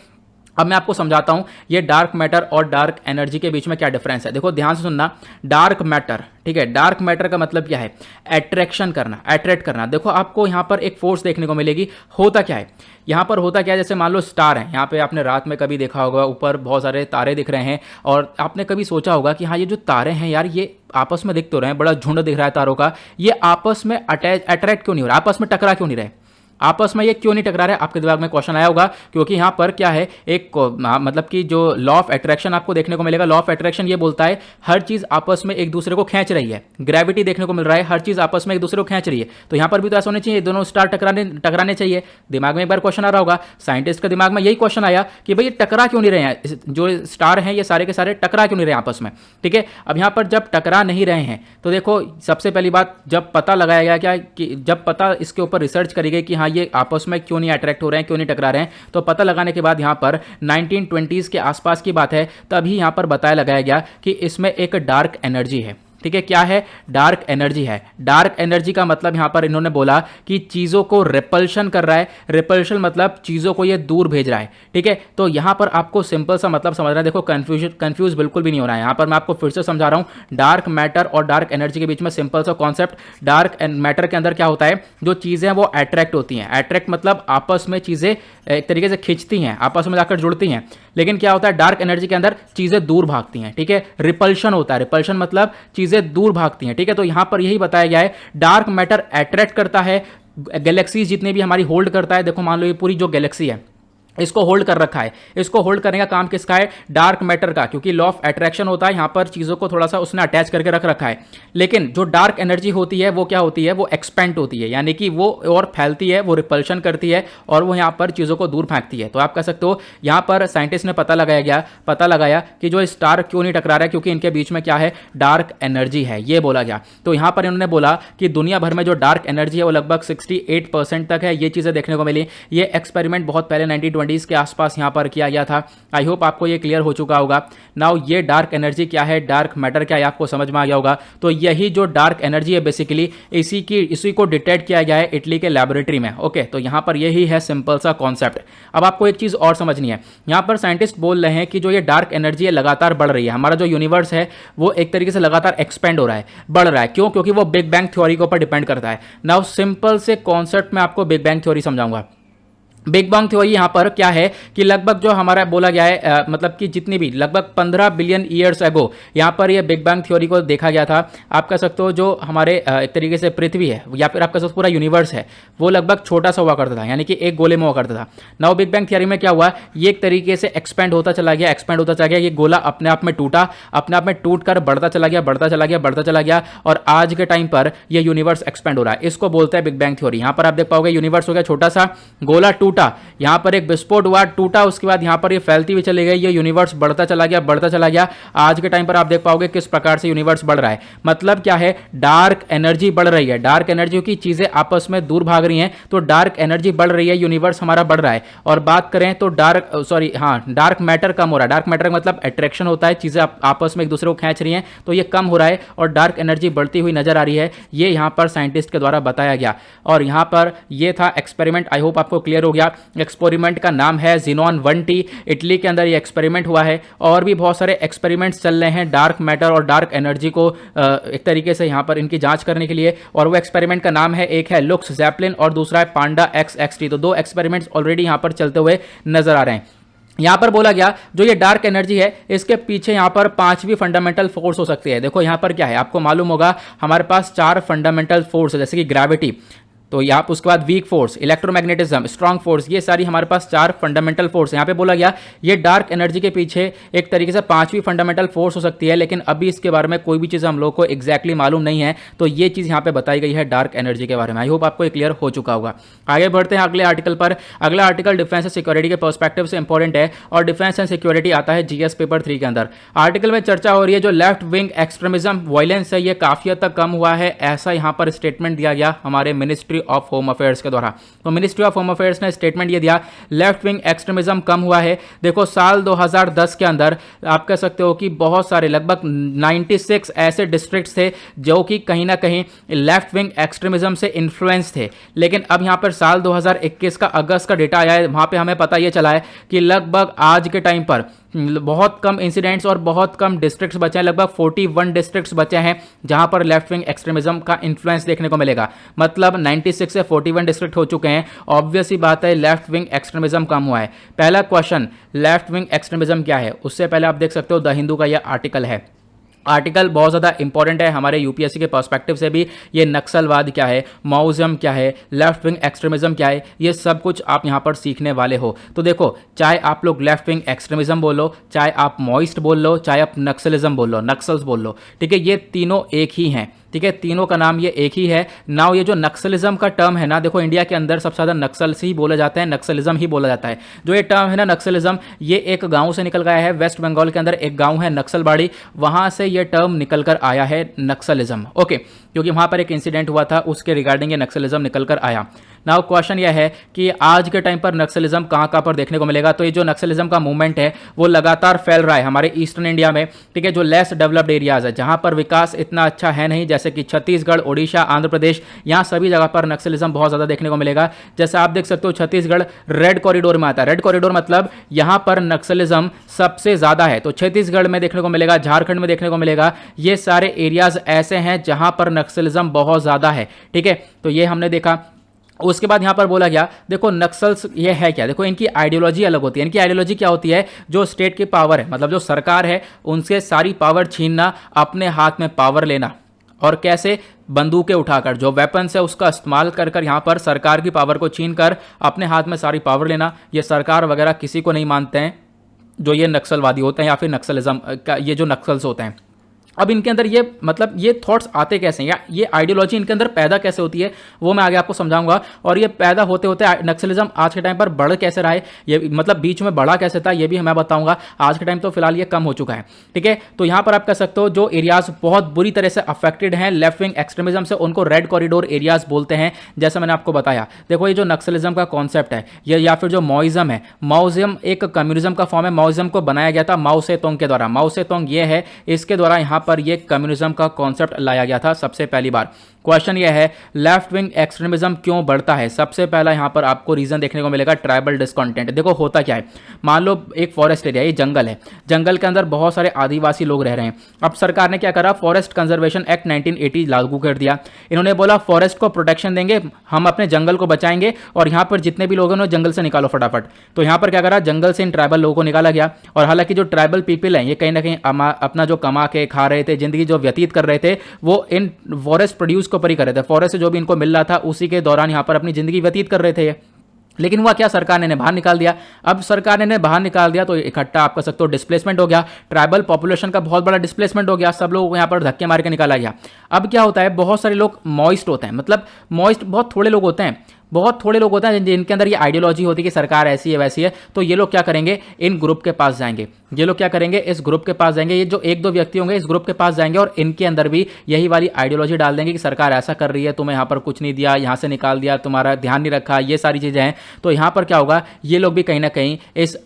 अब मैं आपको समझाता हूं ये डार्क मैटर और डार्क एनर्जी के बीच में क्या डिफरेंस है। देखो ध्यान से सुनना, डार्क मैटर, ठीक है, डार्क मैटर का मतलब क्या है? अट्रैक्शन करना, अट्रैक्ट करना। देखो आपको यहां पर एक फोर्स देखने को मिलेगी। होता क्या है यहां पर? होता क्या है, जैसे मान लो स्टार है, यहां पे आपने रात में कभी देखा होगा ऊपर बहुत सारे तारे दिख रहे हैं और आपने कभी सोचा होगा कि हाँ ये जो तारे हैं यार ये आपस में दिख तो रहे हैं, बड़ा झुंड दिख रहा है तारों का, ये आपस में अट्रैक्ट क्यों नहीं हो रहा, आपस में टकरा क्यों नहीं रहे, आपस में ये क्यों नहीं टकरा रहे? आपके दिमाग में क्वेश्चन आया होगा, क्योंकि यहाँ पर क्या है, एक मतलब कि जो लॉ ऑफ अट्रैक्शन आपको देखने को मिलेगा। लॉ ऑफ अट्रैक्शन ये बोलता है हर चीज आपस में एक दूसरे को खींच रही है, ग्रेविटी देखने को मिल रहा है, हर चीज आपस में एक दूसरे को खींच रही है। तो यहाँ पर भी तो ऐसा होना चाहिए, दोनों स्टार टकराने चाहिए। दिमाग में एक बार क्वेश्चन आ रहा होगा, साइंटिस्ट के दिमाग में यही क्वेश्चन आया कि भाई ये टकरा क्यों नहीं रहे हैं, जो स्टार हैं ये सारे के सारे टकरा क्यों नहीं रहे आपस में, ठीक है। अब यहाँ पर जब टकरा नहीं रहे हैं तो देखो सबसे पहली बात, जब पता लगाया गया क्या कि जब पता इसके ऊपर रिसर्च करी गई कि हाँ ये आपस में क्यों नहीं अट्रैक्ट हो रहे हैं, क्यों नहीं टकरा रहे हैं, तो पता लगाने के बाद यहां पर 1920s के आसपास की बात है, तभी यहां पर बताया लगाया गया कि इसमें एक डार्क एनर्जी है, ठीक है। क्या है? डार्क एनर्जी है। डार्क एनर्जी का मतलब यहां पर इन्होंने बोला कि चीजों को रिपल्शन कर रहा है। रिपल्शन मतलब चीजों को ये दूर भेज रहा है, ठीक है। तो यहां पर आपको सिंपल सा मतलब समझना है। देखो कंफ्यूज बिल्कुल भी नहीं होना है। यहां पर मैं आपको फिर से समझा रहा हूं, डार्क मैटर और डार्क एनर्जी के बीच में सिंपल सा कॉन्सेप्ट। डार्क मैटर के अंदर क्या होता है, जो चीजें वो अट्रैक्ट होती हैं, अट्रैक्ट मतलब आपस में चीजें एक तरीके से खिंचती हैं, आपस में जाकर जुड़ती हैं। लेकिन क्या होता है, डार्क एनर्जी के अंदर चीजें दूर भागती हैं, ठीक है। रिपल्शन होता है, रिपल्शन मतलब चीजें दूर भागती हैं, ठीक है। तो यहां पर यही बताया गया है, डार्क मैटर अट्रैक्ट करता है, गैलेक्सीज जितने भी हमारी होल्ड करता है। देखो मान लो ये पूरी जो गैलेक्सी है इसको होल्ड कर रखा है, इसको होल्ड करने का काम किसका है? डार्क मैटर का, क्योंकि लॉ ऑफ अट्रैक्शन होता है, यहां पर चीजों को थोड़ा सा उसने अटैच करके रख रखा है। लेकिन जो डार्क एनर्जी होती है वो क्या होती है? वो एक्सपेंड होती है, यानी कि वो और फैलती है, वो रिपल्शन करती है और वो यहां पर चीजों को दूर फेंकती है। तो आप कह सकते हो यहां पर साइंटिस्ट ने पता लगाया कि जो स्टार क्यों नहीं टकरा रहा है, क्योंकि इनके बीच में क्या है? डार्क एनर्जी है, ये बोला गया। तो यहां पर इन्होंने बोला कि दुनिया भर में जो डार्क एनर्जी है वो लगभग 68% तक है, ये चीजें देखने को मिली। ये एक्सपेरिमेंट बहुत पहले 1920s के आसपास यहां पर किया गया था। आई होप आपको ये क्लियर हो चुका होगा। नाउ ये डार्क एनर्जी क्या है, डार्क मैटर क्या है, आपको समझ में आ गया होगा। तो यही जो डार्क एनर्जी है बेसिकली इसी को डिटेक्ट किया गया है इटली के लैबोरेटरी में। ओके, तो यहां पर यही है सिंपल सा कॉन्सेप्ट। अब आपको एक चीज और समझनी है, यहां पर साइंटिस्ट बोल रहे हैं कि जो ये डार्क एनर्जी है लगातार बढ़ रही है। हमारा जो यूनिवर्स है वो एक तरीके से लगातार एक्सपेंड हो रहा है, बढ़ रहा है। क्यों? क्योंकि वो बिग बैंग थ्योरी के ऊपर डिपेंड करता है। नाउ सिंपल से कॉन्सेप्ट में आपको बिग बैंग थ्योरी समझाऊंगा। बिग बैंग थ्योरी यहाँ पर क्या है कि लगभग जो हमारा बोला गया है मतलब कि जितनी भी लगभग 15 बिलियन ईयर्स अगो यहाँ पर ये बिग बैंग थ्योरी को देखा गया था। आप कह सकते हो जो हमारे एक तरीके से पृथ्वी है या फिर आप कह सकते हो पूरा यूनिवर्स है वो लगभग छोटा सा हुआ करता था, यानी कि एक गोले में हुआ करता था। नाउ बिग बैंग थ्योरी में क्या हुआ, ये एक तरीके से एक्सपेंड होता चला गया, एक्सपेंड होता चला गया, ये गोला अपने आप में टूटा, अपने आप में टूट कर बढ़ता चला गया, बढ़ता चला गया, बढ़ता चला गया, और आज के टाइम पर ये यूनिवर्स एक्सपेंड हो रहा है। इसको बोलते हैं बिग बैंग थ्योरी। यहाँ पर आप देख पाओगे यूनिवर्स हो गया छोटा सा, गोला टूटा, यहां पर एक विस्फोट हुआ, टूटा, उसके बाद यहां पर ये फैलती हुई चली गई, ये यूनिवर्स बढ़ता चला गया, बढ़ता चला गया। आज के टाइम पर आप देख पाओगे किस प्रकार से यूनिवर्स बढ़ रहा है। मतलब क्या है, डार्क एनर्जी बढ़ रही है, डार्क एनर्जी की चीजें आपस में दूर भाग रही हैं, तो डार्क एनर्जी बढ़ रही है, यूनिवर्स हमारा बढ़ रहा है। और बात करें तो डार्क मैटर कम हो रहा है। डार्क मैटर मतलब अट्रैक्शन होता है, चीजें आपस में एक दूसरे को खींच रही हैं, तो ये कम हो रहा है और डार्क एनर्जी बढ़ती हुई नजर आ रही है। ये यहां पर साइंटिस्ट के द्वारा बताया गया। और यहां पर ये था एक्सपेरिमेंट, आई होप आपको क्लियर हो गया। एक्सपेरिमेंट का नाम है ज़ीनॉन 1T, इटली के अंदर ये एक्सपेरिमेंट हुआ है। और भी बहुत सारे एक्सपेरिमेंट्स चल रहे हैं डार्क मैटर और डार्क एनर्जी को एक तरीके से यहाँ पर इनकी जांच करने के लिए। और वो एक्सपेरिमेंट का नाम है, एक है लुक्स जैपलिन और दूसरा है पांडा XXT। तो दो एक्सपेरिमेंट्स ऑलरेडी यहाँ पर चलते हुए नजर आ रहे हैं। यहां पर बोला गया जो ये डार्क एनर्जी है इसके पीछे यहां पर 5वीं फंडामेंटल फोर्स हो सकती है। देखो यहां पर क्या है, आपको मालूम होगा हमारे पास 4 फंडामेंटल फोर्स है, जैसे कि ग्रेविटी, तो यहाँ उसके बाद weak force, electromagnetism, strong force, ये सारी हमारे पास 4 फंडामेंटल फोर्स। यहाँ पे बोला गया ये डार्क एनर्जी के पीछे एक तरीके से 5वीं फंडामेंटल फोर्स हो सकती है, लेकिन अभी इसके बारे में कोई भी चीज़ हम लोग को एग्जैक्टली मालूम नहीं है। तो ये चीज़ यहाँ पे बताई गई है डार्क एनर्जी के बारे में। आई होप आपको ये क्लियर हो चुका होगा। आगे बढ़ते हैं अगले आर्टिकल पर। अगला आर्टिकल डिफेंस एंड सिक्योरिटी के पर्सपेक्टिव से इंपॉर्टेंट है और डिफेंस एंड सिक्योरिटी आता है GS पेपर 3 के अंदर। आर्टिकल में चर्चा हो रही है जो लेफ्ट विंग एक्सट्रीमिज्म वायलेंस है ये काफी हद तक कम हुआ है, ऐसा यहाँ पर स्टेटमेंट दिया गया हमारे मिनिस्ट्री ऑफ होम अफेयर्स के द्वारा। तो मिनिस्ट्री ऑफ होम अफेयर्स ने स्टेटमेंट ये दिया लेफ्ट विंग एक्सट्रीमिज्म कम हुआ है। देखो साल 2010 के अंदर आप कह सकते हो कि बहुत सारे लगभग 96 ऐसे डिस्ट्रिक्ट्स थे जो कि कहीं ना कहीं लेफ्ट विंग एक्सट्रीमिज्म से इन्फ्लुएंस थे। लेकिन अब यहां पर साल 2021 का अगस्त का डेटा आया है, वहां पे हमें पता ये चला है कि लगभग आज के टाइम पर बहुत कम इंसिडेंट्स और बहुत कम डिस्ट्रिक्ट्स बचे हैं, लगभग 41 डिस्ट्रिक्ट्स बचे हैं जहां पर लेफ्ट विंग एक्सट्रीमिज्म का इन्फ्लुएंस देखने को मिलेगा। मतलब 96 से 41 डिस्ट्रिक्ट हो चुके हैं। ऑब्वियस ही बात है लेफ्ट विंग एक्सट्रीमिज्म कम हुआ है। पहला क्वेश्चन, लेफ्ट विंग एक्सट्रीमिज्म क्या है? उससे पहले आप देख सकते हो द हिंदू का यह आर्टिकल है। आर्टिकल बहुत ज़्यादा इंपॉर्टेंट है हमारे यूपीएससी के पर्सपेक्टिव से भी। ये नक्सलवाद क्या है, माओइज्म क्या है, लेफ्ट विंग एक्सट्रीमिज्म क्या है, ये सब कुछ आप यहाँ पर सीखने वाले हो। तो देखो चाहे आप लोग लेफ्ट विंग एक्सट्रीमिज्म बोलो, चाहे आप माओइस्ट बोल लो, चाहे आप नक्सलिज्म बोल लो, नक्सल्स बोल लो, ठीक है, ये तीनों एक ही हैं। ठीक है, तीनों का नाम ये एक ही है। नाउ ये जो नक्सलिज्म का टर्म है ना, देखो इंडिया के अंदर सबसे ज़्यादा नक्सल से ही बोले जाते हैं, नक्सलिज्म ही बोला जाता है। जो ये टर्म है ना नक्सलिज्म, ये एक गांव से निकल गया है। वेस्ट बंगाल के अंदर एक गांव है नक्सलबाड़ी, वहां से ये टर्म निकल कर आया है नक्सलिज्म। ओके, क्योंकि वहां पर एक इंसिडेंट हुआ था उसके रिगार्डिंग ये नक्सलिज्म निकल कर आया। नाउ क्वेश्चन यह है कि आज के टाइम पर नक्सलिज्म कहाँ पर देखने को मिलेगा? तो ये जो नक्सलिज्म का मूवमेंट है वो लगातार फैल रहा है हमारे ईस्टर्न इंडिया में। ठीक है, जो लेस डेवलप्ड एरियाज है, जहां पर विकास इतना अच्छा है नहीं, जैसे कि छत्तीसगढ़, ओडिशा, आंध्र प्रदेश, यहाँ सभी जगह पर नक्सलिज्म बहुत ज़्यादा देखने को मिलेगा। जैसे आप देख सकते हो छत्तीसगढ़ रेड कॉरिडोर में आता है। रेड कॉरिडोर मतलब यहाँ पर नक्सलिज्म सबसे ज़्यादा है। तो छत्तीसगढ़ में देखने को मिलेगा, झारखंड में देखने को मिलेगा, ये सारे एरियाज ऐसे हैं जहाँ पर नक्सलिज्म बहुत ज़्यादा है। ठीक है, तो ये हमने देखा। उसके बाद यहाँ पर बोला गया, देखो नक्सल्स ये है क्या? देखो इनकी आइडियोलॉजी अलग होती है। इनकी आइडियोलॉजी क्या होती है? जो स्टेट की पावर है, मतलब जो सरकार है, उनसे सारी पावर छीनना, अपने हाथ में पावर लेना। और कैसे? बंदूकें उठाकर, जो वेपन्स है उसका इस्तेमाल कर कर यहाँ पर सरकार की पावर को छीन कर अपने हाथ में सारी पावर लेना। ये सरकार वगैरह किसी को नहीं मानते हैं जो ये नक्सलवादी होते हैं या फिर नक्सलिज्म का ये जो नक्सल्स होते हैं। अब इनके अंदर ये मतलब ये थॉट्स आते कैसे हैं या ये आइडियोलॉजी इनके अंदर पैदा कैसे होती है वो मैं आगे आपको समझाऊंगा। और ये पैदा होते होते नक्सलिज्म आज के टाइम पर बढ़ कैसे रहा है, ये मतलब बीच में बढ़ा कैसे था, ये भी मैं बताऊंगा। आज के टाइम तो फिलहाल ये कम हो चुका है। ठीक है, तो यहाँ पर आप कह सकते हो जो एरियाज बहुत बुरी तरह से अफेक्टेड हैं लेफ्ट विंग एक्सट्रीमिज्म से, उनको रेड कॉरिडोर एरियाज बोलते हैं, जैसा मैंने आपको बताया। देखो ये जो नक्सलिज्म का कॉन्सेप्ट है ये, या फिर जो माओइज्म है, माओइज्म एक कम्युनिज्म का फॉर्म है। माओइज्म को बनाया गया था माओ से तुंग के द्वारा। माओ से तुंग ये है, इसके द्वारा यहाँ पर ये कम्युनिज्म का कॉन्सेप्ट लाया गया था सबसे पहली बार। क्वेश्चन ये है लेफ्ट विंग एक्सट्रीमिज्म क्यों बढ़ता है? सबसे पहला यहां पर आपको रीजन देखने को मिलेगा ट्राइबल डिस्कॉन्टेंट। देखो होता क्या है, मान लो एक फॉरेस्ट एरिया, ये जंगल है, जंगल के अंदर बहुत सारे आदिवासी लोग रह रहे हैं। अब सरकार ने क्या करा, फॉरेस्ट कंजर्वेशन एक्ट 1980 लागू कर दिया। इन्होंने बोला फॉरेस्ट को प्रोटेक्शन देंगे, हम अपने जंगल को बचाएंगे और यहां पर जितने भी लोग हैं जंगल से निकालो फटाफट। तो यहां पर क्या करा, जंगल से इन ट्राइबल लोगों को निकाला गया। और हालांकि जो ट्राइबल पीपल हैं ये कहीं ना कहीं अपना जो कमा के खा रहे थे, जिंदगी जो व्यतीत कर रहे थे, वो इन फॉरेस्ट प्रोड्यूस को ऊपर ही कर रहे थे। फॉरेस्ट से जो भी इनको मिल रहा था उसी के दौरान यहां पर अपनी जिंदगी व्यतीत कर रहे थे। लेकिन हुआ क्या, सरकार ने इन्हें बाहर निकाल दिया। अब सरकार ने इन्हें बाहर निकाल दिया तो इकट्ठा आप कह सकते हो डिस्प्लेसमेंट हो गया, ट्राइबल पॉपुलेशन का बहुत बड़ा डिस्प्लेसमेंट हो गया, सब लोग यहां पर धक्के मार के निकाला गया। अब क्या होता है, बहुत सारे लोग मॉइस्ट होते हैं, मतलब मॉइस्ट बहुत थोड़े लोग होते हैं, बहुत थोड़े लोग होते हैं जिनके अंदर ये आइडियोलॉजी होती है कि सरकार ऐसी है वैसी है। तो ये लोग क्या करेंगे, इन ग्रुप के पास जाएंगे, ये लोग क्या करेंगे, इस ग्रुप के पास जाएंगे, ये जो एक दो व्यक्ति होंगे इस ग्रुप के पास जाएंगे और इनके अंदर भी यही वाली आइडियोलॉजी डाल देंगे कि सरकार ऐसा कर रही है, तुम्हें यहाँ पर कुछ नहीं दिया, यहाँ से निकाल दिया, तुम्हारा ध्यान नहीं रखा, ये सारी चीज़ें हैं। तो यहाँ पर क्या होगा, ये लोग भी कहीं ना कहीं इस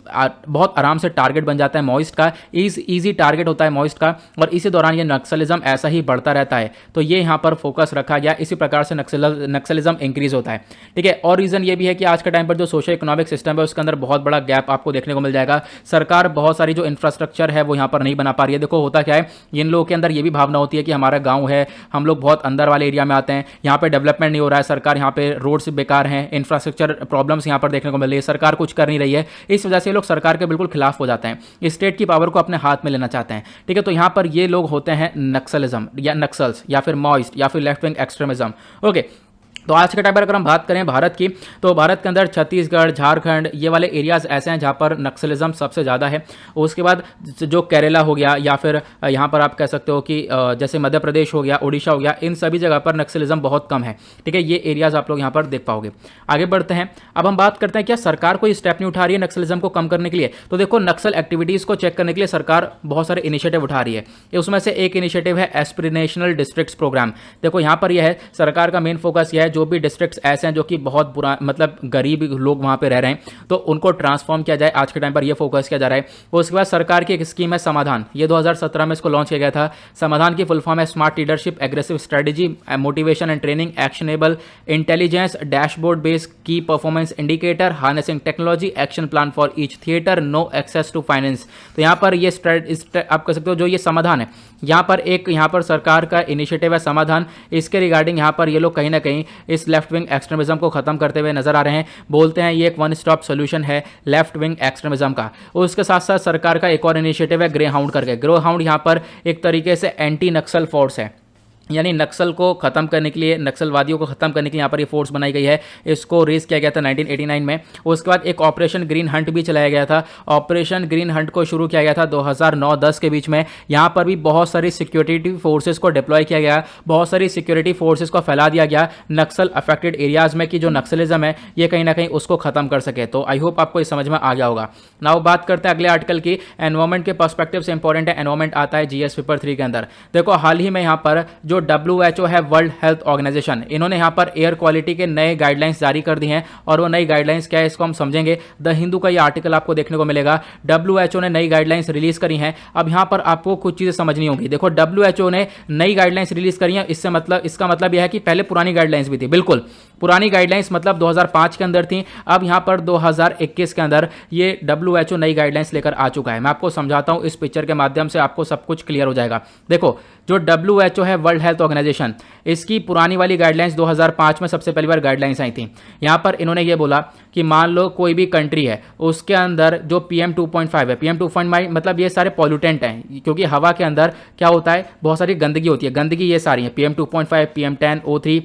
बहुत आराम से टारगेट बन जाता है मॉइस्ट का, ईजी टारगेट होता है मॉइस्ट का। और इसी दौरान ये नक्सलिज्म ऐसा ही बढ़ता रहता है। तो ये यहाँ पर फोकस रखा गया, इसी प्रकार से नक्सलिज्म इंक्रीज होता है। ठीक है, और रीजन ये भी है कि आज के टाइम पर जो सोशो इकोनॉमिक सिस्टम है उसके अंदर बहुत बड़ा गैप आपको देखने को मिल जाएगा। सरकार बहुत सारी जो इंफ्रास्ट्रक्चर है वो यहाँ पर नहीं बना पा रही है। देखो होता क्या है, इन लोगों के अंदर ये भी भावना होती है कि हमारा गांव है, हम लोग बहुत अंदर वाले एरिया में आते हैं, यहाँ पे डेवलपमेंट नहीं हो रहा है, सरकार यहाँ पे रोड्स बेकार हैं, इंफ्रास्ट्रक्चर प्रॉब्लम्स यहाँ पर देखने को मिल रही है, सरकार कुछ कर नहीं रही है। इस वजह से ये लोग सरकार के बिल्कुल खिलाफ हो जाते हैं, स्टेट की पावर को अपने हाथ में लेना चाहते हैं। ठीक है, तो यहाँ पर ये लोग होते हैं नक्सलिज्म या नक्सल्स या फिर मॉइस्ट या फिर लेफ्ट विंग एक्सट्रीमिज्म। ओके, तो आज के टाइम पर अगर हम बात करें भारत की, तो भारत के अंदर छत्तीसगढ़, झारखंड, ये वाले एरियाज ऐसे हैं जहाँ पर नक्सलिज्म सबसे ज़्यादा है। उसके बाद जो केरला हो गया या फिर यहाँ पर आप कह सकते हो कि जैसे मध्य प्रदेश हो गया, उड़ीसा हो गया, इन सभी जगह पर नक्सलिज्म बहुत कम है। ठीक है, ये एरियाज आप लोग यहाँ पर देख पाओगे। आगे बढ़ते हैं, अब हम बात करते हैं क्या सरकार कोई स्टेप नहीं उठा रही है नक्सलिज्म को कम करने के लिए। तो देखो नक्सल एक्टिविटीज़ को चेक करने के लिए सरकार बहुत सारे इनिशिएटिव उठा रही है। उसमें से एक इनिशिएटिव है एस्पिरेशनल डिस्ट्रिक्ट्स प्रोग्राम। देखो यहाँ पर यह है, सरकार का मेन फोकस यह है जो भी डिस्ट्रिक्ट्स ऐसे हैं जो कि बहुत बुरा मतलब गरीब लोग वहाँ पे रह रहे हैं, तो उनको ट्रांसफॉर्म किया जाए। आज के टाइम पर यह फोकस किया जा रहा है। उसके बाद सरकार की एक स्कीम है समाधान, ये 2017 में इसको लॉन्च किया गया था। समाधान की फुल फॉर्म है smart leadership, aggressive strategy, motivation and training, actionable intelligence, dashboard based की performance indicator, harnessing technology, action plan for each theatre, no access to finance. तो यहाँ पर ये आप कह सकते हो जो ये समाधान है, यहाँ पर एक यहाँ पर सरकार का इनिशिएटिव है समाधान। इसके रिगार्डिंग यहाँ पर ये लोग कहीं ना कहीं इस लेफ्ट विंग एक्सट्रीमिज्म को खत्म करते हुए नजर आ रहे हैं। बोलते हैं ये एक वन स्टॉप सोल्यूशन है लेफ्ट विंग एक्सट्रीमिज्म का। उसके साथ साथ सरकार का एक और इनिशिएटिव है ग्रे हाउंड करके। ग्रे हाउंड यहाँ पर एक तरीके से एंटी नक्सल फोर्स है, यानी नक्सल को खत्म करने के लिए, नक्सलवादियों को खत्म करने के लिए यहाँ पर ये फोर्स बनाई गई है। इसको रेज किया गया था 1989 में। उसके बाद एक ऑपरेशन ग्रीन हंट भी चलाया गया था। ऑपरेशन ग्रीन हंट को शुरू किया गया था 2009-10 के बीच में। यहाँ पर भी बहुत सारी सिक्योरिटी फोर्सेस को डिप्लॉय किया गया, बहुत सारी सिक्योरिटी फोर्सेस को फैला दिया गया नक्सल अफेक्टेड एरियाज में कि जो नक्सलिज्म है ये कहीं ना कहीं उसको खत्म कर सके। तो आई होप आपको इस समझ में आ गया होगा। नाउ बात करते हैं अगले आर्टिकल की। एनवायरमेंट के पर्सपेक्टिव से इंपॉर्टेंट है, एनवायरमेंट आता है जीएस पेपर 3 के अंदर। देखो हाल ही में यहाँ पर जो WHO है, वर्ल्ड हेल्थ ऑर्गेनाइजेशन, इन्होंने यहाँ पर एयर क्वालिटी के नए गाइडलाइंस जारी कर दी हैं। और वो नई गाइडलाइंस क्या है इसको हम समझेंगे। द हिंदू का ये आर्टिकल आपको देखने को मिलेगा। WHO ने नई गाइडलाइंस रिलीज करी हैं। अब यहाँ पर आपको कुछ चीजें समझनी होगी। देखो WHO ने नई गाइडलाइंस रिलीज करी हैं, इसका मतलब यह है कि पहले पुरानी गाइडलाइंस भी थी। बिल्कुल पुरानी गाइडलाइंस मतलब 2005 के अंदर थी। अब यहाँ पर 2021 के अंदर ये WHO नई गाइडलाइंस लेकर आ चुका है। मैं आपको समझाता हूँ, इस पिक्चर के माध्यम से आपको सब कुछ क्लियर हो जाएगा। देखो जो WHO है, वर्ल्ड हेल्थ ऑर्गेनाइजेशन, इसकी पुरानी वाली गाइडलाइंस 2005 में सबसे पहली बार गाइडलाइंस आई थी। यहाँ पर इन्होंने ये बोला कि मान लो कोई भी कंट्री है, उसके अंदर जो PM 2.5 है, PM 2.5 मतलब ये सारे पॉल्यूटेंट हैं, क्योंकि हवा के अंदर क्या होता है, बहुत सारी गंदगी होती है। गंदगी ये सारी है, PM 2.5, PM10, O3,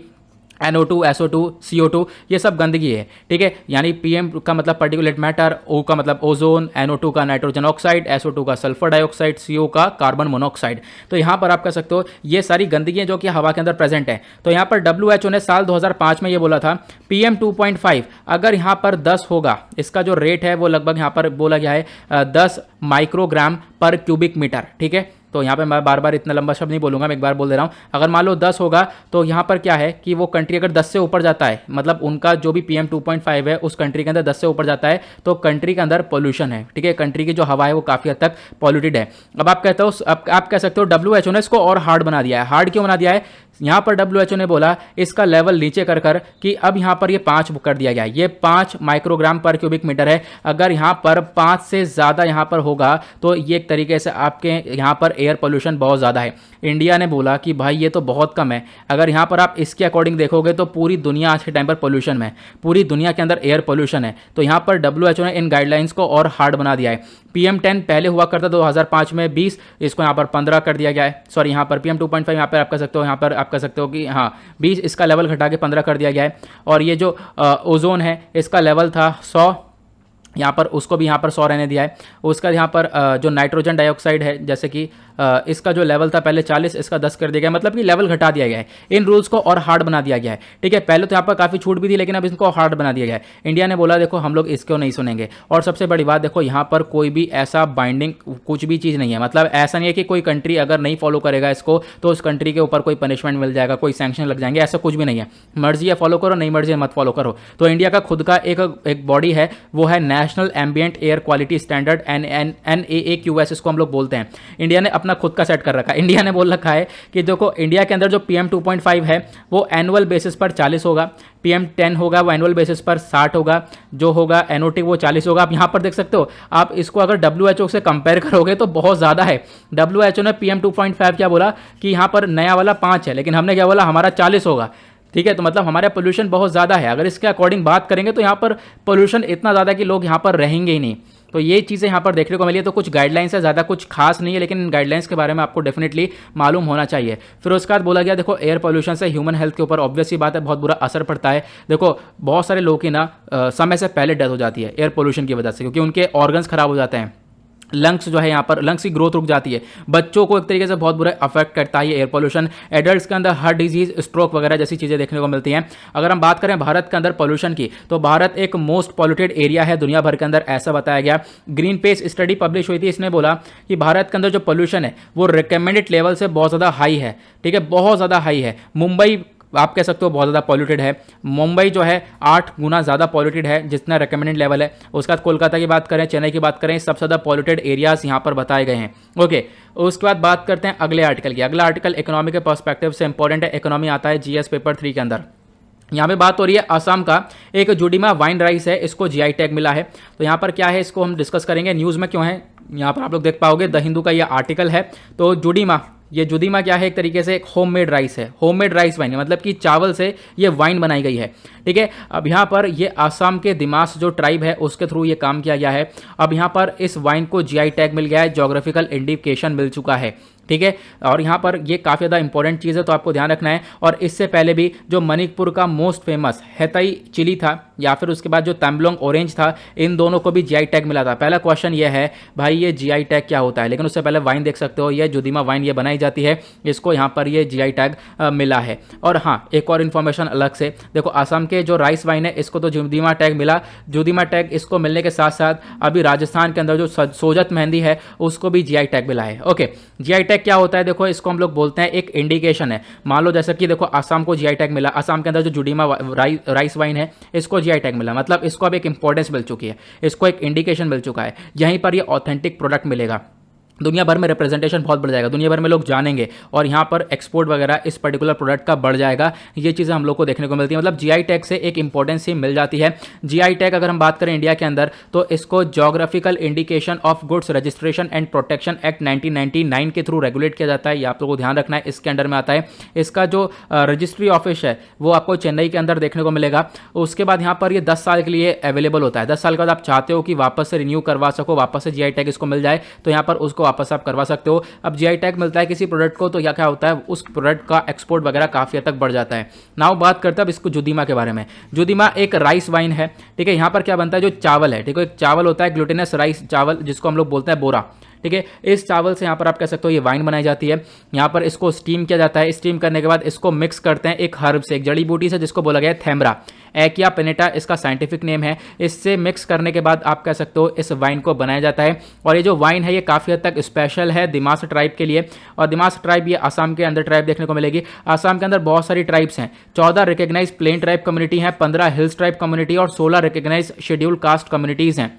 NO2, SO2, CO2, ये सब गंदगी है। ठीक है, यानी PM का मतलब पर्टिकुलेट मैटर, O का मतलब ओजोन, NO2 का नाइट्रोजन ऑक्साइड, SO2 का सल्फर डाइऑक्साइड, CO का कार्बन मोनोऑक्साइड। तो यहाँ पर आप कह सकते हो ये सारी गंदगी जो कि हवा के अंदर प्रेजेंट है। तो यहाँ पर WHO ने साल 2005 में ये बोला था PM 2.5 अगर यहाँ पर 10 होगा, इसका जो रेट है वो लगभग यहाँ पर बोला गया है 10 माइक्रोग्राम पर क्यूबिक मीटर। ठीक है, तो यहाँ पे मैं बार बार इतना लंबा शब्द नहीं बोलूँगा, मैं एक बार बोल दे रहा हूँ। अगर मान लो 10 होगा तो यहाँ पर क्या है कि वो कंट्री अगर 10 से ऊपर जाता है, मतलब उनका जो भी PM 2.5 है उस कंट्री के अंदर 10 से ऊपर जाता है, तो कंट्री के अंदर पोल्यूशन है, ठीक है, कंट्री की जो हवा है वो काफ़ी हद तक पॉल्यूटेड है। अब आप कहते हो, आप कह सकते हो WHO ने इसको और हार्ड बना दिया है। हार्ड क्यों बना दिया है? यहाँ पर WHO ने बोला इसका लेवल नीचे कर कर कि अब यहाँ पर ये 5 कर दिया गया है, ये 5 माइक्रोग्राम पर क्यूबिक मीटर है। अगर यहाँ पर 5 से ज़्यादा यहाँ पर होगा तो ये एक तरीके से आपके यहाँ पर एयर पोल्यूशन बहुत ज़्यादा है। इंडिया ने बोला कि भाई ये तो बहुत कम है। अगर यहाँ पर आप इसके अकॉर्डिंग देखोगे तो पूरी दुनिया आज के टाइम पर पोल्यूशन में, पूरी दुनिया के अंदर एयर पोल्यूशन है। तो यहाँ पर WHO ने इन गाइडलाइंस को और हार्ड बना दिया है। PM10 पहले हुआ करता 2005 में 20, इसको यहाँ पर 15 कर दिया गया है। सॉरी, यहाँ पर PM 2.5 यहाँ पर आप कह सकते हो, यहाँ पर आप कह सकते हो कि हाँ 20, इसका लेवल घटा के 15 कर दिया गया है। और ये जो ओजोन है इसका लेवल था 100, यहाँ पर उसको भी यहाँ पर 100 रहने दिया है। उसका यहाँ पर जो नाइट्रोजन डाइऑक्साइड है, जैसे कि इसका जो लेवल था पहले 40, इसका 10 कर दिया गया, मतलब कि लेवल घटा दिया गया है। इन रूल्स को और हार्ड बना दिया गया है, ठीक है। पहले तो यहाँ पर काफ़ी छूट भी थी, लेकिन अब इसको हार्ड बना दिया गया है। इंडिया ने बोला देखो हम लोग इसको नहीं सुनेंगे। और सबसे बड़ी बात देखो, यहाँ पर कोई भी ऐसा बाइंडिंग कुछ भी चीज़ नहीं है, मतलब ऐसा नहीं है कि कोई कंट्री अगर नहीं फॉलो करेगा इसको तो उस कंट्री के ऊपर कोई पनिशमेंट मिल जाएगा, कोई सैंक्शन लग जाएंगे, ऐसा कुछ भी नहीं है। मर्जी है फॉलो करो, नहीं मर्जी है मत फॉलो करो। तो इंडिया का खुद का एक बॉडी है, वो है national ambient air quality standard, NAAQS इसको हम लोग बोलते हैं। इंडिया ने अपना खुद का सेट कर रखा है। इंडिया ने बोल रखा है कि देखो इंडिया के अंदर जो PM 2.5 है वो एनुअल बेसिस पर 40 होगा, PM10 होगा वो एनुअल बेसिस पर 60 होगा, जो होगा NOT वो 40 होगा। आप यहाँ पर देख सकते हो, आप इसको अगर WHO से कंपेयर करोगे तो बहुत ज़्यादा है। WHO ने PM 2.5 क्या बोला कि यहाँ पर नया वाला 5 है, लेकिन हमने क्या बोला हमारा 40 होगा, ठीक है। तो मतलब हमारा पोल्यूशन बहुत ज़्यादा है। अगर इसके अकॉर्डिंग बात करेंगे तो यहाँ पर पोल्यूशन इतना ज़्यादा कि लोग यहाँ पर रहेंगे ही नहीं। तो ये चीज़ें यहाँ पर देखने को मिली है। तो कुछ गाइडलाइंस है, ज़्यादा कुछ खास नहीं है, लेकिन इन गाइडलाइंस के बारे में आपको डेफिनेटली मालूम होना चाहिए। फिर उसके बाद बोला गया देखो एयर पोल्यूशन से ह्यूमन हेल्थ के ऊपर ऑब्वियस ही बात है बहुत बुरा असर पड़ता है। देखो बहुत सारे लोगों की ना समय से पहले डेथ हो जाती है एयर पोल्यूशन की वजह से, क्योंकि उनके ऑर्गन्स खराब हो जाते हैं, लंग्स जो है यहाँ पर लंग्स की ग्रोथ रुक जाती है। बच्चों को एक तरीके से बहुत बुरा अफेक्ट करता है ये एयर पोल्यूशन। एडल्ट्स के अंदर हार्ट डिजीज, स्ट्रोक वगैरह जैसी चीज़ें देखने को मिलती हैं। अगर हम बात करें भारत के अंदर पोल्यूशन की, तो भारत एक मोस्ट पॉल्यूटेड एरिया है दुनिया भर के अंदर, ऐसा बताया गया। ग्रीन पेस स्टडी पब्लिश हुई थी, इसने बोला कि भारत के अंदर जो पोल्यूशन है वो रिकमेंडेड लेवल से बहुत ज़्यादा हाई है, ठीक है, बहुत ज़्यादा हाई है। मुंबई आप कह सकते हो बहुत ज़्यादा पॉल्यूटेड है। मुंबई जो है 8 गुना ज़्यादा पॉल्यूटेड है जितना रिकमेंडेड लेवल है। उसके बाद कोलकाता की बात करें, चेन्नई की बात करें, सबसे ज़्यादा पॉल्यूटेड एरियाज यहाँ पर बताए गए हैं। ओके, उसके बाद बात करते हैं अगले आर्टिकल की। अगला आर्टिकल इकोनॉमी के पर्सपेक्टिव से इंपॉर्टेंट है। इकोनॉमी आता है GS पेपर 3 के अंदर। यहाँ पे बात हो रही है असम का एक जुडीमा वाइन राइस है, इसको GI टैग मिला है। तो यहाँ पर क्या है इसको हम डिस्कस करेंगे, न्यूज़ में क्यों है यहाँ पर आप लोग देख पाओगे, द हिंदू का ये आर्टिकल है। तो जुडीमा, ये जुदीमा क्या है, एक तरीके से एक होममेड राइस है, होममेड राइस वाइन है, मतलब कि चावल से ये वाइन बनाई गई है, ठीक है। अब यहाँ पर ये आसाम के दिमास जो ट्राइब है उसके थ्रू ये काम किया गया है। अब यहाँ पर इस वाइन को GI टैग मिल गया है, जोग्राफिकल इंडिकेशन मिल चुका है, ठीक है। और यहाँ पर ये काफ़ी ज़्यादा इंपॉर्टेंट चीज़ है, तो आपको ध्यान रखना है। और इससे पहले भी जो मणिपुर का मोस्ट फेमस हैथई चिली था, या फिर उसके बाद जो तंबलोंग ऑरेंज था, इन दोनों को भी GI टैग मिला था। पहला क्वेश्चन ये है भाई ये GI टैग क्या होता है, लेकिन उससे पहले वाइन देख सकते हो, ये जुदीमा वाइन ये बनाई जाती है, इसको यहाँ पर ये GI टैग मिला है। और हाँ, एक और इन्फॉर्मेशन अलग से देखो, आसाम के जो राइस वाइन है इसको तो जुदीमा टैग मिला। जुदीमा टैग इसको मिलने के साथ साथ अभी राजस्थान के अंदर जो सोजत मेहंदी है उसको भी GI टैग मिला है। ओके, GI टैग क्या होता है, देखो इसको हम लोग बोलते हैं एक इंडिकेशन है। मान लो जैसे कि देखो आसाम को GI टैग मिला, आसाम के अंदर जो जुडीमा राइस वाइन है इसको GI टैग मिला, मतलब इसको अब एक इंपॉर्टेंस मिल चुकी है, इसको एक इंडिकेशन मिल चुका है, यहीं पर ये ऑथेंटिक प्रोडक्ट मिलेगा। दुनिया भर में रिप्रेजेंटेशन बहुत बढ़ जाएगा, दुनिया भर में लोग जानेंगे और यहाँ पर एक्सपोर्ट वगैरह इस पर्टिकुलर प्रोडक्ट का बढ़ जाएगा। ये चीज़ें हम लोग को देखने को मिलती है, मतलब GI टैग से एक इंपॉर्टेंस ही मिल जाती है। GI टैग अगर हम बात करें इंडिया के अंदर तो इसको geographical indication of goods registration and protection act 1999 के थ्रू रेगुलेट किया जाता है। ये आप लोगों को ध्यान रखना है, इसके अंडर में आता है। इसका जो रजिस्ट्री ऑफिस है वो आपको चेन्नई के अंदर देखने को मिलेगा। उसके बाद यहाँ पर ये 10 साल के लिए अवेलेबल होता है। 10 साल के बाद आप चाहते हो कि वापस से रिन्यू करवा सको, वापस से GI टैग इसको मिल जाए, तो यहाँ पर उसको वापस आप करवा सकते हो। अब GI टैग मिलता है किसी प्रोडक्ट को तो क्या होता है, उस प्रोडक्ट का एक्सपोर्ट वगैरह काफी हद तक बढ़ जाता है। नाउ बात करते हैं अब इसको जुदीमा के बारे में। जुदीमा एक राइस वाइन है, ठीक है। यहाँ पर क्या बनता है, जो चावल है, ठीक है, एक चावल होता है ग्लूटेनस राइस चावल जिसको हम लोग बोलते हैं बोरा, ठीक है। इस चावल से यहाँ पर आप कह सकते हो ये वाइन बनाई जाती है। यहाँ पर इसको स्टीम किया जाता है, स्टीम करने के बाद इसको मिक्स करते हैं एक हर्ब से, एक जड़ी बूटी से जिसको बोला गया है थैमरा, एकिया पेनेटा इसका साइंटिफिक नेम है। इससे मिक्स करने के बाद आप कह सकते हो इस वाइन को बनाया जाता है। और ये जो वाइन है ये काफ़ी हद तक स्पेशल है दिमास ट्राइब के लिए, और दिमास ट्राइब ये आसाम के अंदर ट्राइब देखने को मिलेगी। आसाम के अंदर बहुत सारी ट्राइब्स हैं, 14 रिकग्नाइज प्लेन ट्राइब कम्युनिटी हैं, 15 हिल्स ट्राइब कम्युनिटी और 16 रिकग्नाइज शेड्यूल कास्ट कम्युनिटीज़ हैं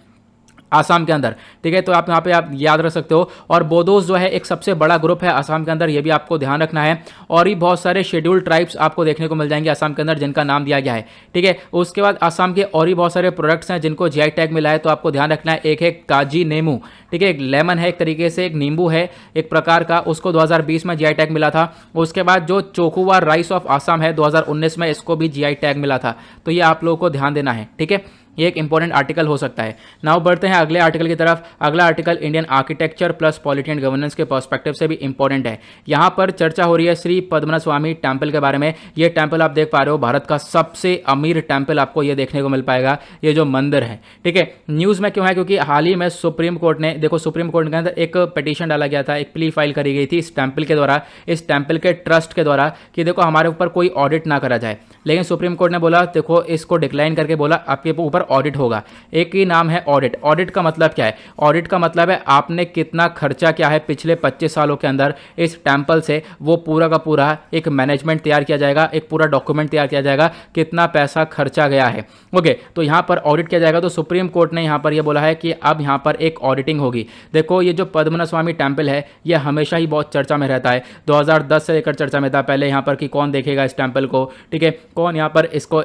आसाम के अंदर, ठीक है। तो आप यहाँ पे आप याद रख सकते हो। और बोडोस जो है एक सबसे बड़ा ग्रुप है आसाम के अंदर, ये भी आपको ध्यान रखना है। और भी बहुत सारे शेड्यूल्ड ट्राइब्स आपको देखने को मिल जाएंगे आसाम के अंदर जिनका नाम दिया गया है, ठीक है। उसके बाद आसाम के और भी बहुत सारे प्रोडक्ट्स हैं जिनको जीआई टैग मिला है, तो आपको ध्यान रखना है। एक है काजी नेमू, ठीक है, एक लेमन है, एक तरीके से एक नींबू है एक प्रकार का, उसको 2020 में जीआई टैग मिला था। उसके बाद जो चोकुवा राइस ऑफ आसाम है 2019 में, इसको भी जीआई टैग मिला था। तो ये आप लोगों को ध्यान देना है, ठीक है। ये एक इंपॉर्टेंट आर्टिकल हो सकता है। नाउ बढ़ते हैं अगले आर्टिकल की तरफ। अगला article Indian architecture plus polity and governance के पर्सपेक्टिव से भी इंपॉर्टेंट है। यहाँ पर चर्चा हो रही है श्री पद्मनाभस्वामी टेम्पल के बारे में। ये टेम्पल आप देख पा रहे हो, भारत का सबसे अमीर टेम्पल आपको ये देखने को मिल पाएगा, ये जो मंदिर है, ठीक है। न्यूज़ में क्यों है, क्योंकि हाल ही में सुप्रीम कोर्ट ने, देखो सुप्रीम कोर्ट के अंदर एक पिटीशन डाला गया था, एक प्ली फाइल करी गई थी इस टेम्पल के द्वारा, इस टेम्पल के ट्रस्ट के द्वारा, कि देखो हमारे ऊपर कोई ऑडिट ना करा जाए। लेकिन सुप्रीम कोर्ट ने बोला, देखो इसको डिक्लाइन करके बोला आपके ऊपर ऑडिट होगा। एक ही नाम है ऑडिट। ऑडिट का मतलब क्या है? ऑडिट का मतलब है आपने कितना खर्चा किया है पिछले 25 सालों के अंदर इस टेम्पल से, वो पूरा का पूरा एक मैनेजमेंट तैयार किया जाएगा, एक पूरा डॉक्यूमेंट तैयार किया जाएगा, कितना पैसा खर्चा गया है। ओके, तो यहां पर ऑडिट किया जाएगा। तो सुप्रीम कोर्ट ने यहां पर यह बोला है कि अब यहां पर एक ऑडिटिंग होगी। देखो ये जो पद्मनाभस्वामी टेम्पल है ये हमेशा ही बहुत चर्चा में रहता है, 2010 से लेकर चर्चा में था पहले यहां पर कि कौन देखेगा इस टेम्पल को, ठीक है, कौन यहां पर इसको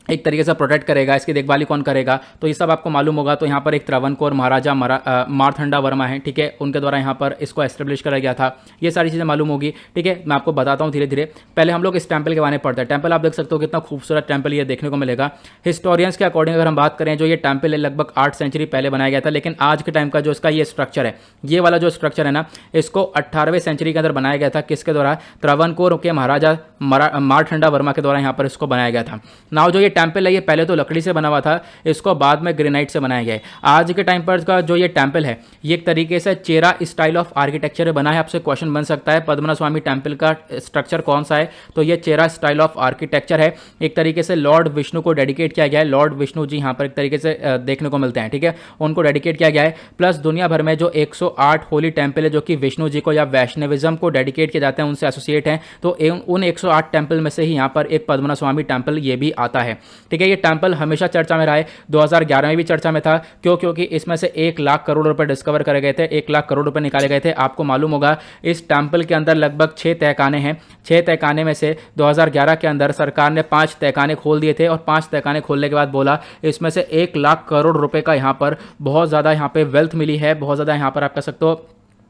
एक तरीके से प्रोटेक्ट करेगा, इसकी देखभाली कौन करेगा, तो ये सब आपको मालूम होगा। तो यहाँ पर एक त्रावणकोर महाराजा मारथंडा वर्मा है, ठीक है, उनके द्वारा यहाँ पर इसको एस्टेब्लिश करा गया था। ये सारी चीज़ें मालूम होगी, ठीक है। मैं आपको बताता हूँ धीरे धीरे। पहले हम लोग इस टेम्पल के बारे में पढ़ते हैं। टेम्पल आप देख सकते हो कितना खूबसूरत टेम्पल ये देखने को मिलेगा। हिस्टोरियंस के अकॉर्डिंग अगर हम बात करें, जो ये टेम्पल है लगभग 8 सेंचुरी पहले बनाया गया था, लेकिन आज के टाइम का जो इसका ये स्ट्रक्चर है, ये वाला जो स्ट्रक्चर है ना, इसको 18वीं सेंचुरी के अंदर बनाया गया था। किसके द्वारा? त्रावणकोर के महाराजा मारथंडा वर्मा के द्वारा यहाँ पर इसको बनाया गया था। नाउ जो ये टेम्पल है ये पहले तो लकड़ी से बना हुआ था, इसको बाद में ग्रेनाइट से बनाया गया है। आज के टाइम पर का जो ये टेम्पल है ये एक तरीके से चेरा स्टाइल ऑफ आर्किटेक्चर में बना है। आपसे क्वेश्चन बन सकता है पद्मनाभस्वामी टेम्पल का स्ट्रक्चर कौन सा है, तो ये चेरा स्टाइल ऑफ आर्किटेक्चर है। एक तरीके से लॉर्ड विष्णु को डेडिकेट किया गया है। लॉर्ड विष्णु जी यहाँ पर एक तरीके से देखने को मिलते हैं, ठीक है, उनको डेडिकेट किया गया है। प्लस दुनिया भर में जो 108 होली टेम्पल है जो कि विष्णु जी को या वैष्णविज्म को डेडिकेट किए जाते हैं, उनसे एसोसिएट हैं, तो उन 108 टेम्पल में से ही यहाँ पर एक पद्मनाभस्वामी टेम्पल ये भी आता है, ठीक है। ये टेम्पल हमेशा चर्चा में रहा है, 2011 में भी चर्चा में था। क्योंकि इसमें से 1 लाख करोड़ रुपए डिस्कवर करे गए थे, 1 लाख करोड़ रुपए निकाले गए थे। आपको मालूम होगा इस टेम्पल के अंदर लगभग 6 तहखाने हैं। 6 तहखाने में से 2011 के अंदर सरकार ने 5 तहखाने खोल दिए थे, और 5 तहखाने खोलने के बाद बोला इसमें से 1 लाख करोड़ रुपए का यहाँ पर बहुत ज़्यादा यहाँ पे वेल्थ मिली है, बहुत ज़्यादा यहाँ पर आप कह सकते हो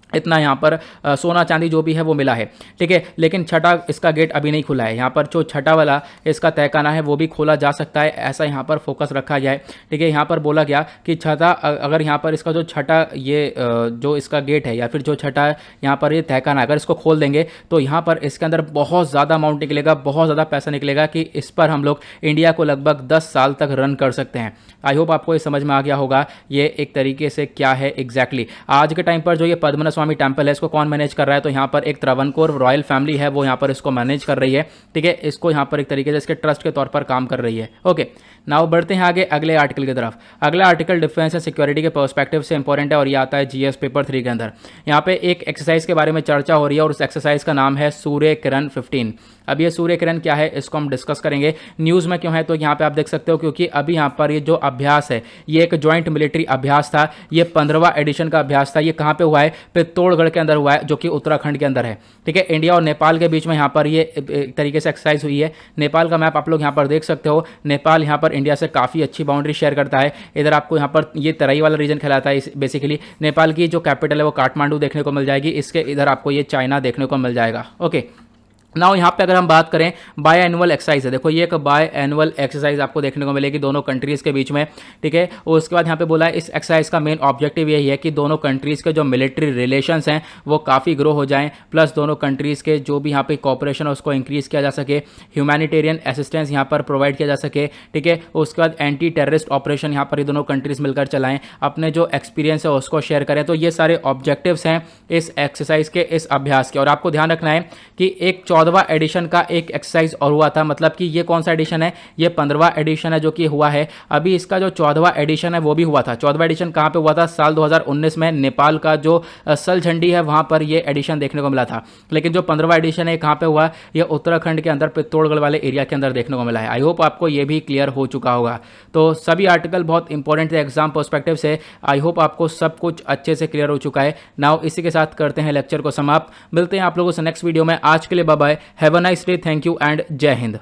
इतना यहाँ पर सोना चांदी जो भी है वो मिला है, ठीक है। लेकिन छठा इसका गेट अभी नहीं खुला है। यहाँ पर जो छठा वाला इसका तहखाना है वो भी खोला जा सकता है, ऐसा यहाँ पर फोकस रखा गया है, ठीक है। यहाँ पर बोला गया कि छठा, अगर यहाँ पर इसका जो छठा ये जो इसका गेट है या फिर जो छठा यहाँ पर ये तहखाना अगर इसको खोल देंगे तो यहाँ पर इसके अंदर बहुत ज़्यादा अमाउंट निकलेगा, बहुत ज़्यादा पैसा निकलेगा कि इस पर हम लोग इंडिया को लगभग 10 साल तक रन कर सकते हैं। आई होप आपको ये समझ में आ गया होगा ये एक तरीके से क्या है एग्जैक्टली। आज के टाइम पर जो ये पद्मनाभस्वामी टेम्पल है इसको कौन मैनेज कर रहा है, तो यहाँ पर एक त्रावणकोर रॉयल फैमिली है, वो यहाँ पर इसको मैनेज कर रही है, ठीक है। इसको यहाँ पर एक तरीके से इसके ट्रस्ट के तौर पर काम कर रही है। ओके, नाउ बढ़ते हैं आगे अगले आर्टिकल की तरफ। अगला आर्टिकल डिफेंस एंड सिक्योरिटी के पर्सपेक्टिव से इंपॉर्टेंट है और ये आता है जीएस पेपर 3 के अंदर। यहाँ पे एक एक्सरसाइज के बारे में चर्चा हो रही है और उस एक्सरसाइज का नाम है सूर्य किरण 15। अब ये सूर्य किरण क्या है इसको हम डिस्कस करेंगे। न्यूज़ में क्यों है, तो यहाँ पे आप देख सकते हो क्योंकि अभी यहाँ पर ये जो अभ्यास है ये एक ज्वाइंट मिलिट्री अभ्यास था। ये 15वां एडिशन का अभ्यास था। ये कहाँ पे हुआ है? पित्तौड़गढ़ के अंदर हुआ है, जो कि उत्तराखंड के अंदर है, ठीक है। इंडिया और नेपाल के बीच में यहाँ पर ये एक तरीके से एक्सरसाइज हुई है। नेपाल का मैप आप लोग यहाँ पर देख सकते हो। नेपाल यहाँ पर इंडिया से काफ़ी अच्छी बाउंड्री शेयर करता है। इधर आपको यहाँ पर ये तराई वाला रीजन कहलाता है बेसिकली। नेपाल की जो कैपिटल है वो काठमांडू देखने को मिल जाएगी। इसके इधर आपको ये चाइना देखने को मिल जाएगा। ओके, नाउ यहाँ पे अगर हम बात करें बाय एनुअल एक्सरसाइज है, देखो ये एक बाय एनुअल एक्सरसाइज आपको देखने को मिलेगी दोनों कंट्रीज़ के बीच में, ठीक है। और उसके बाद यहाँ पे बोला है इस एक्सरसाइज का मेन ऑब्जेक्टिव यही है कि दोनों कंट्रीज़ के जो मिलिट्री रिलेशंस हैं वो काफ़ी ग्रो हो जाएं, प्लस दोनों कंट्रीज़ के जो भी यहाँ पे कॉपरेशन है उसको इंक्रीज़ किया जा सके, ह्यूमैनिटेरियन असिस्टेंस यहाँ पर प्रोवाइड किया जा सके, ठीक है। उसके बाद एंटी टेररिस्ट ऑपरेशन यहाँ पर ये दोनों कंट्रीज़ मिलकर चलाएं, अपने जो एक्सपीरियंस है उसको शेयर करें। तो ये सारे ऑब्जेक्टिव्स हैं इस एक्सरसाइज के, इस अभ्यास के। और आपको ध्यान रखना है कि एक 14वां एडिशन का एक एक्सरसाइज और हुआ था, मतलब कि ये कौन सा एडिशन है, ये 15वां एडिशन है जो कि हुआ है। अभी इसका जो 14वां एडिशन है वो भी हुआ था। 14वां एडिशन कहाँ पे हुआ था, साल 2019 में नेपाल का जो सलझंडी है वहाँ पर ये एडिशन देखने को मिला था। लेकिन जो 15वां एडिशन है कहाँ पे हुआ, ये उत्तराखंड के अंदर पित्तौड़गढ़ वाले एरिया के अंदर देखने को मिला है। आई होप आपको ये भी क्लियर हो चुका होगा। तो सभी आर्टिकल बहुत इंपॉर्टेंट थे एग्जाम पर्सपेक्टिव से। आई होप आपको सब कुछ अच्छे से क्लियर हो चुका है। नाउ इसी के साथ करते हैं लेक्चर को समाप्त। मिलते हैं आप लोगों से नेक्स्ट वीडियो में। आज के लिए bye bye, have a nice day, thank you and Jai Hind.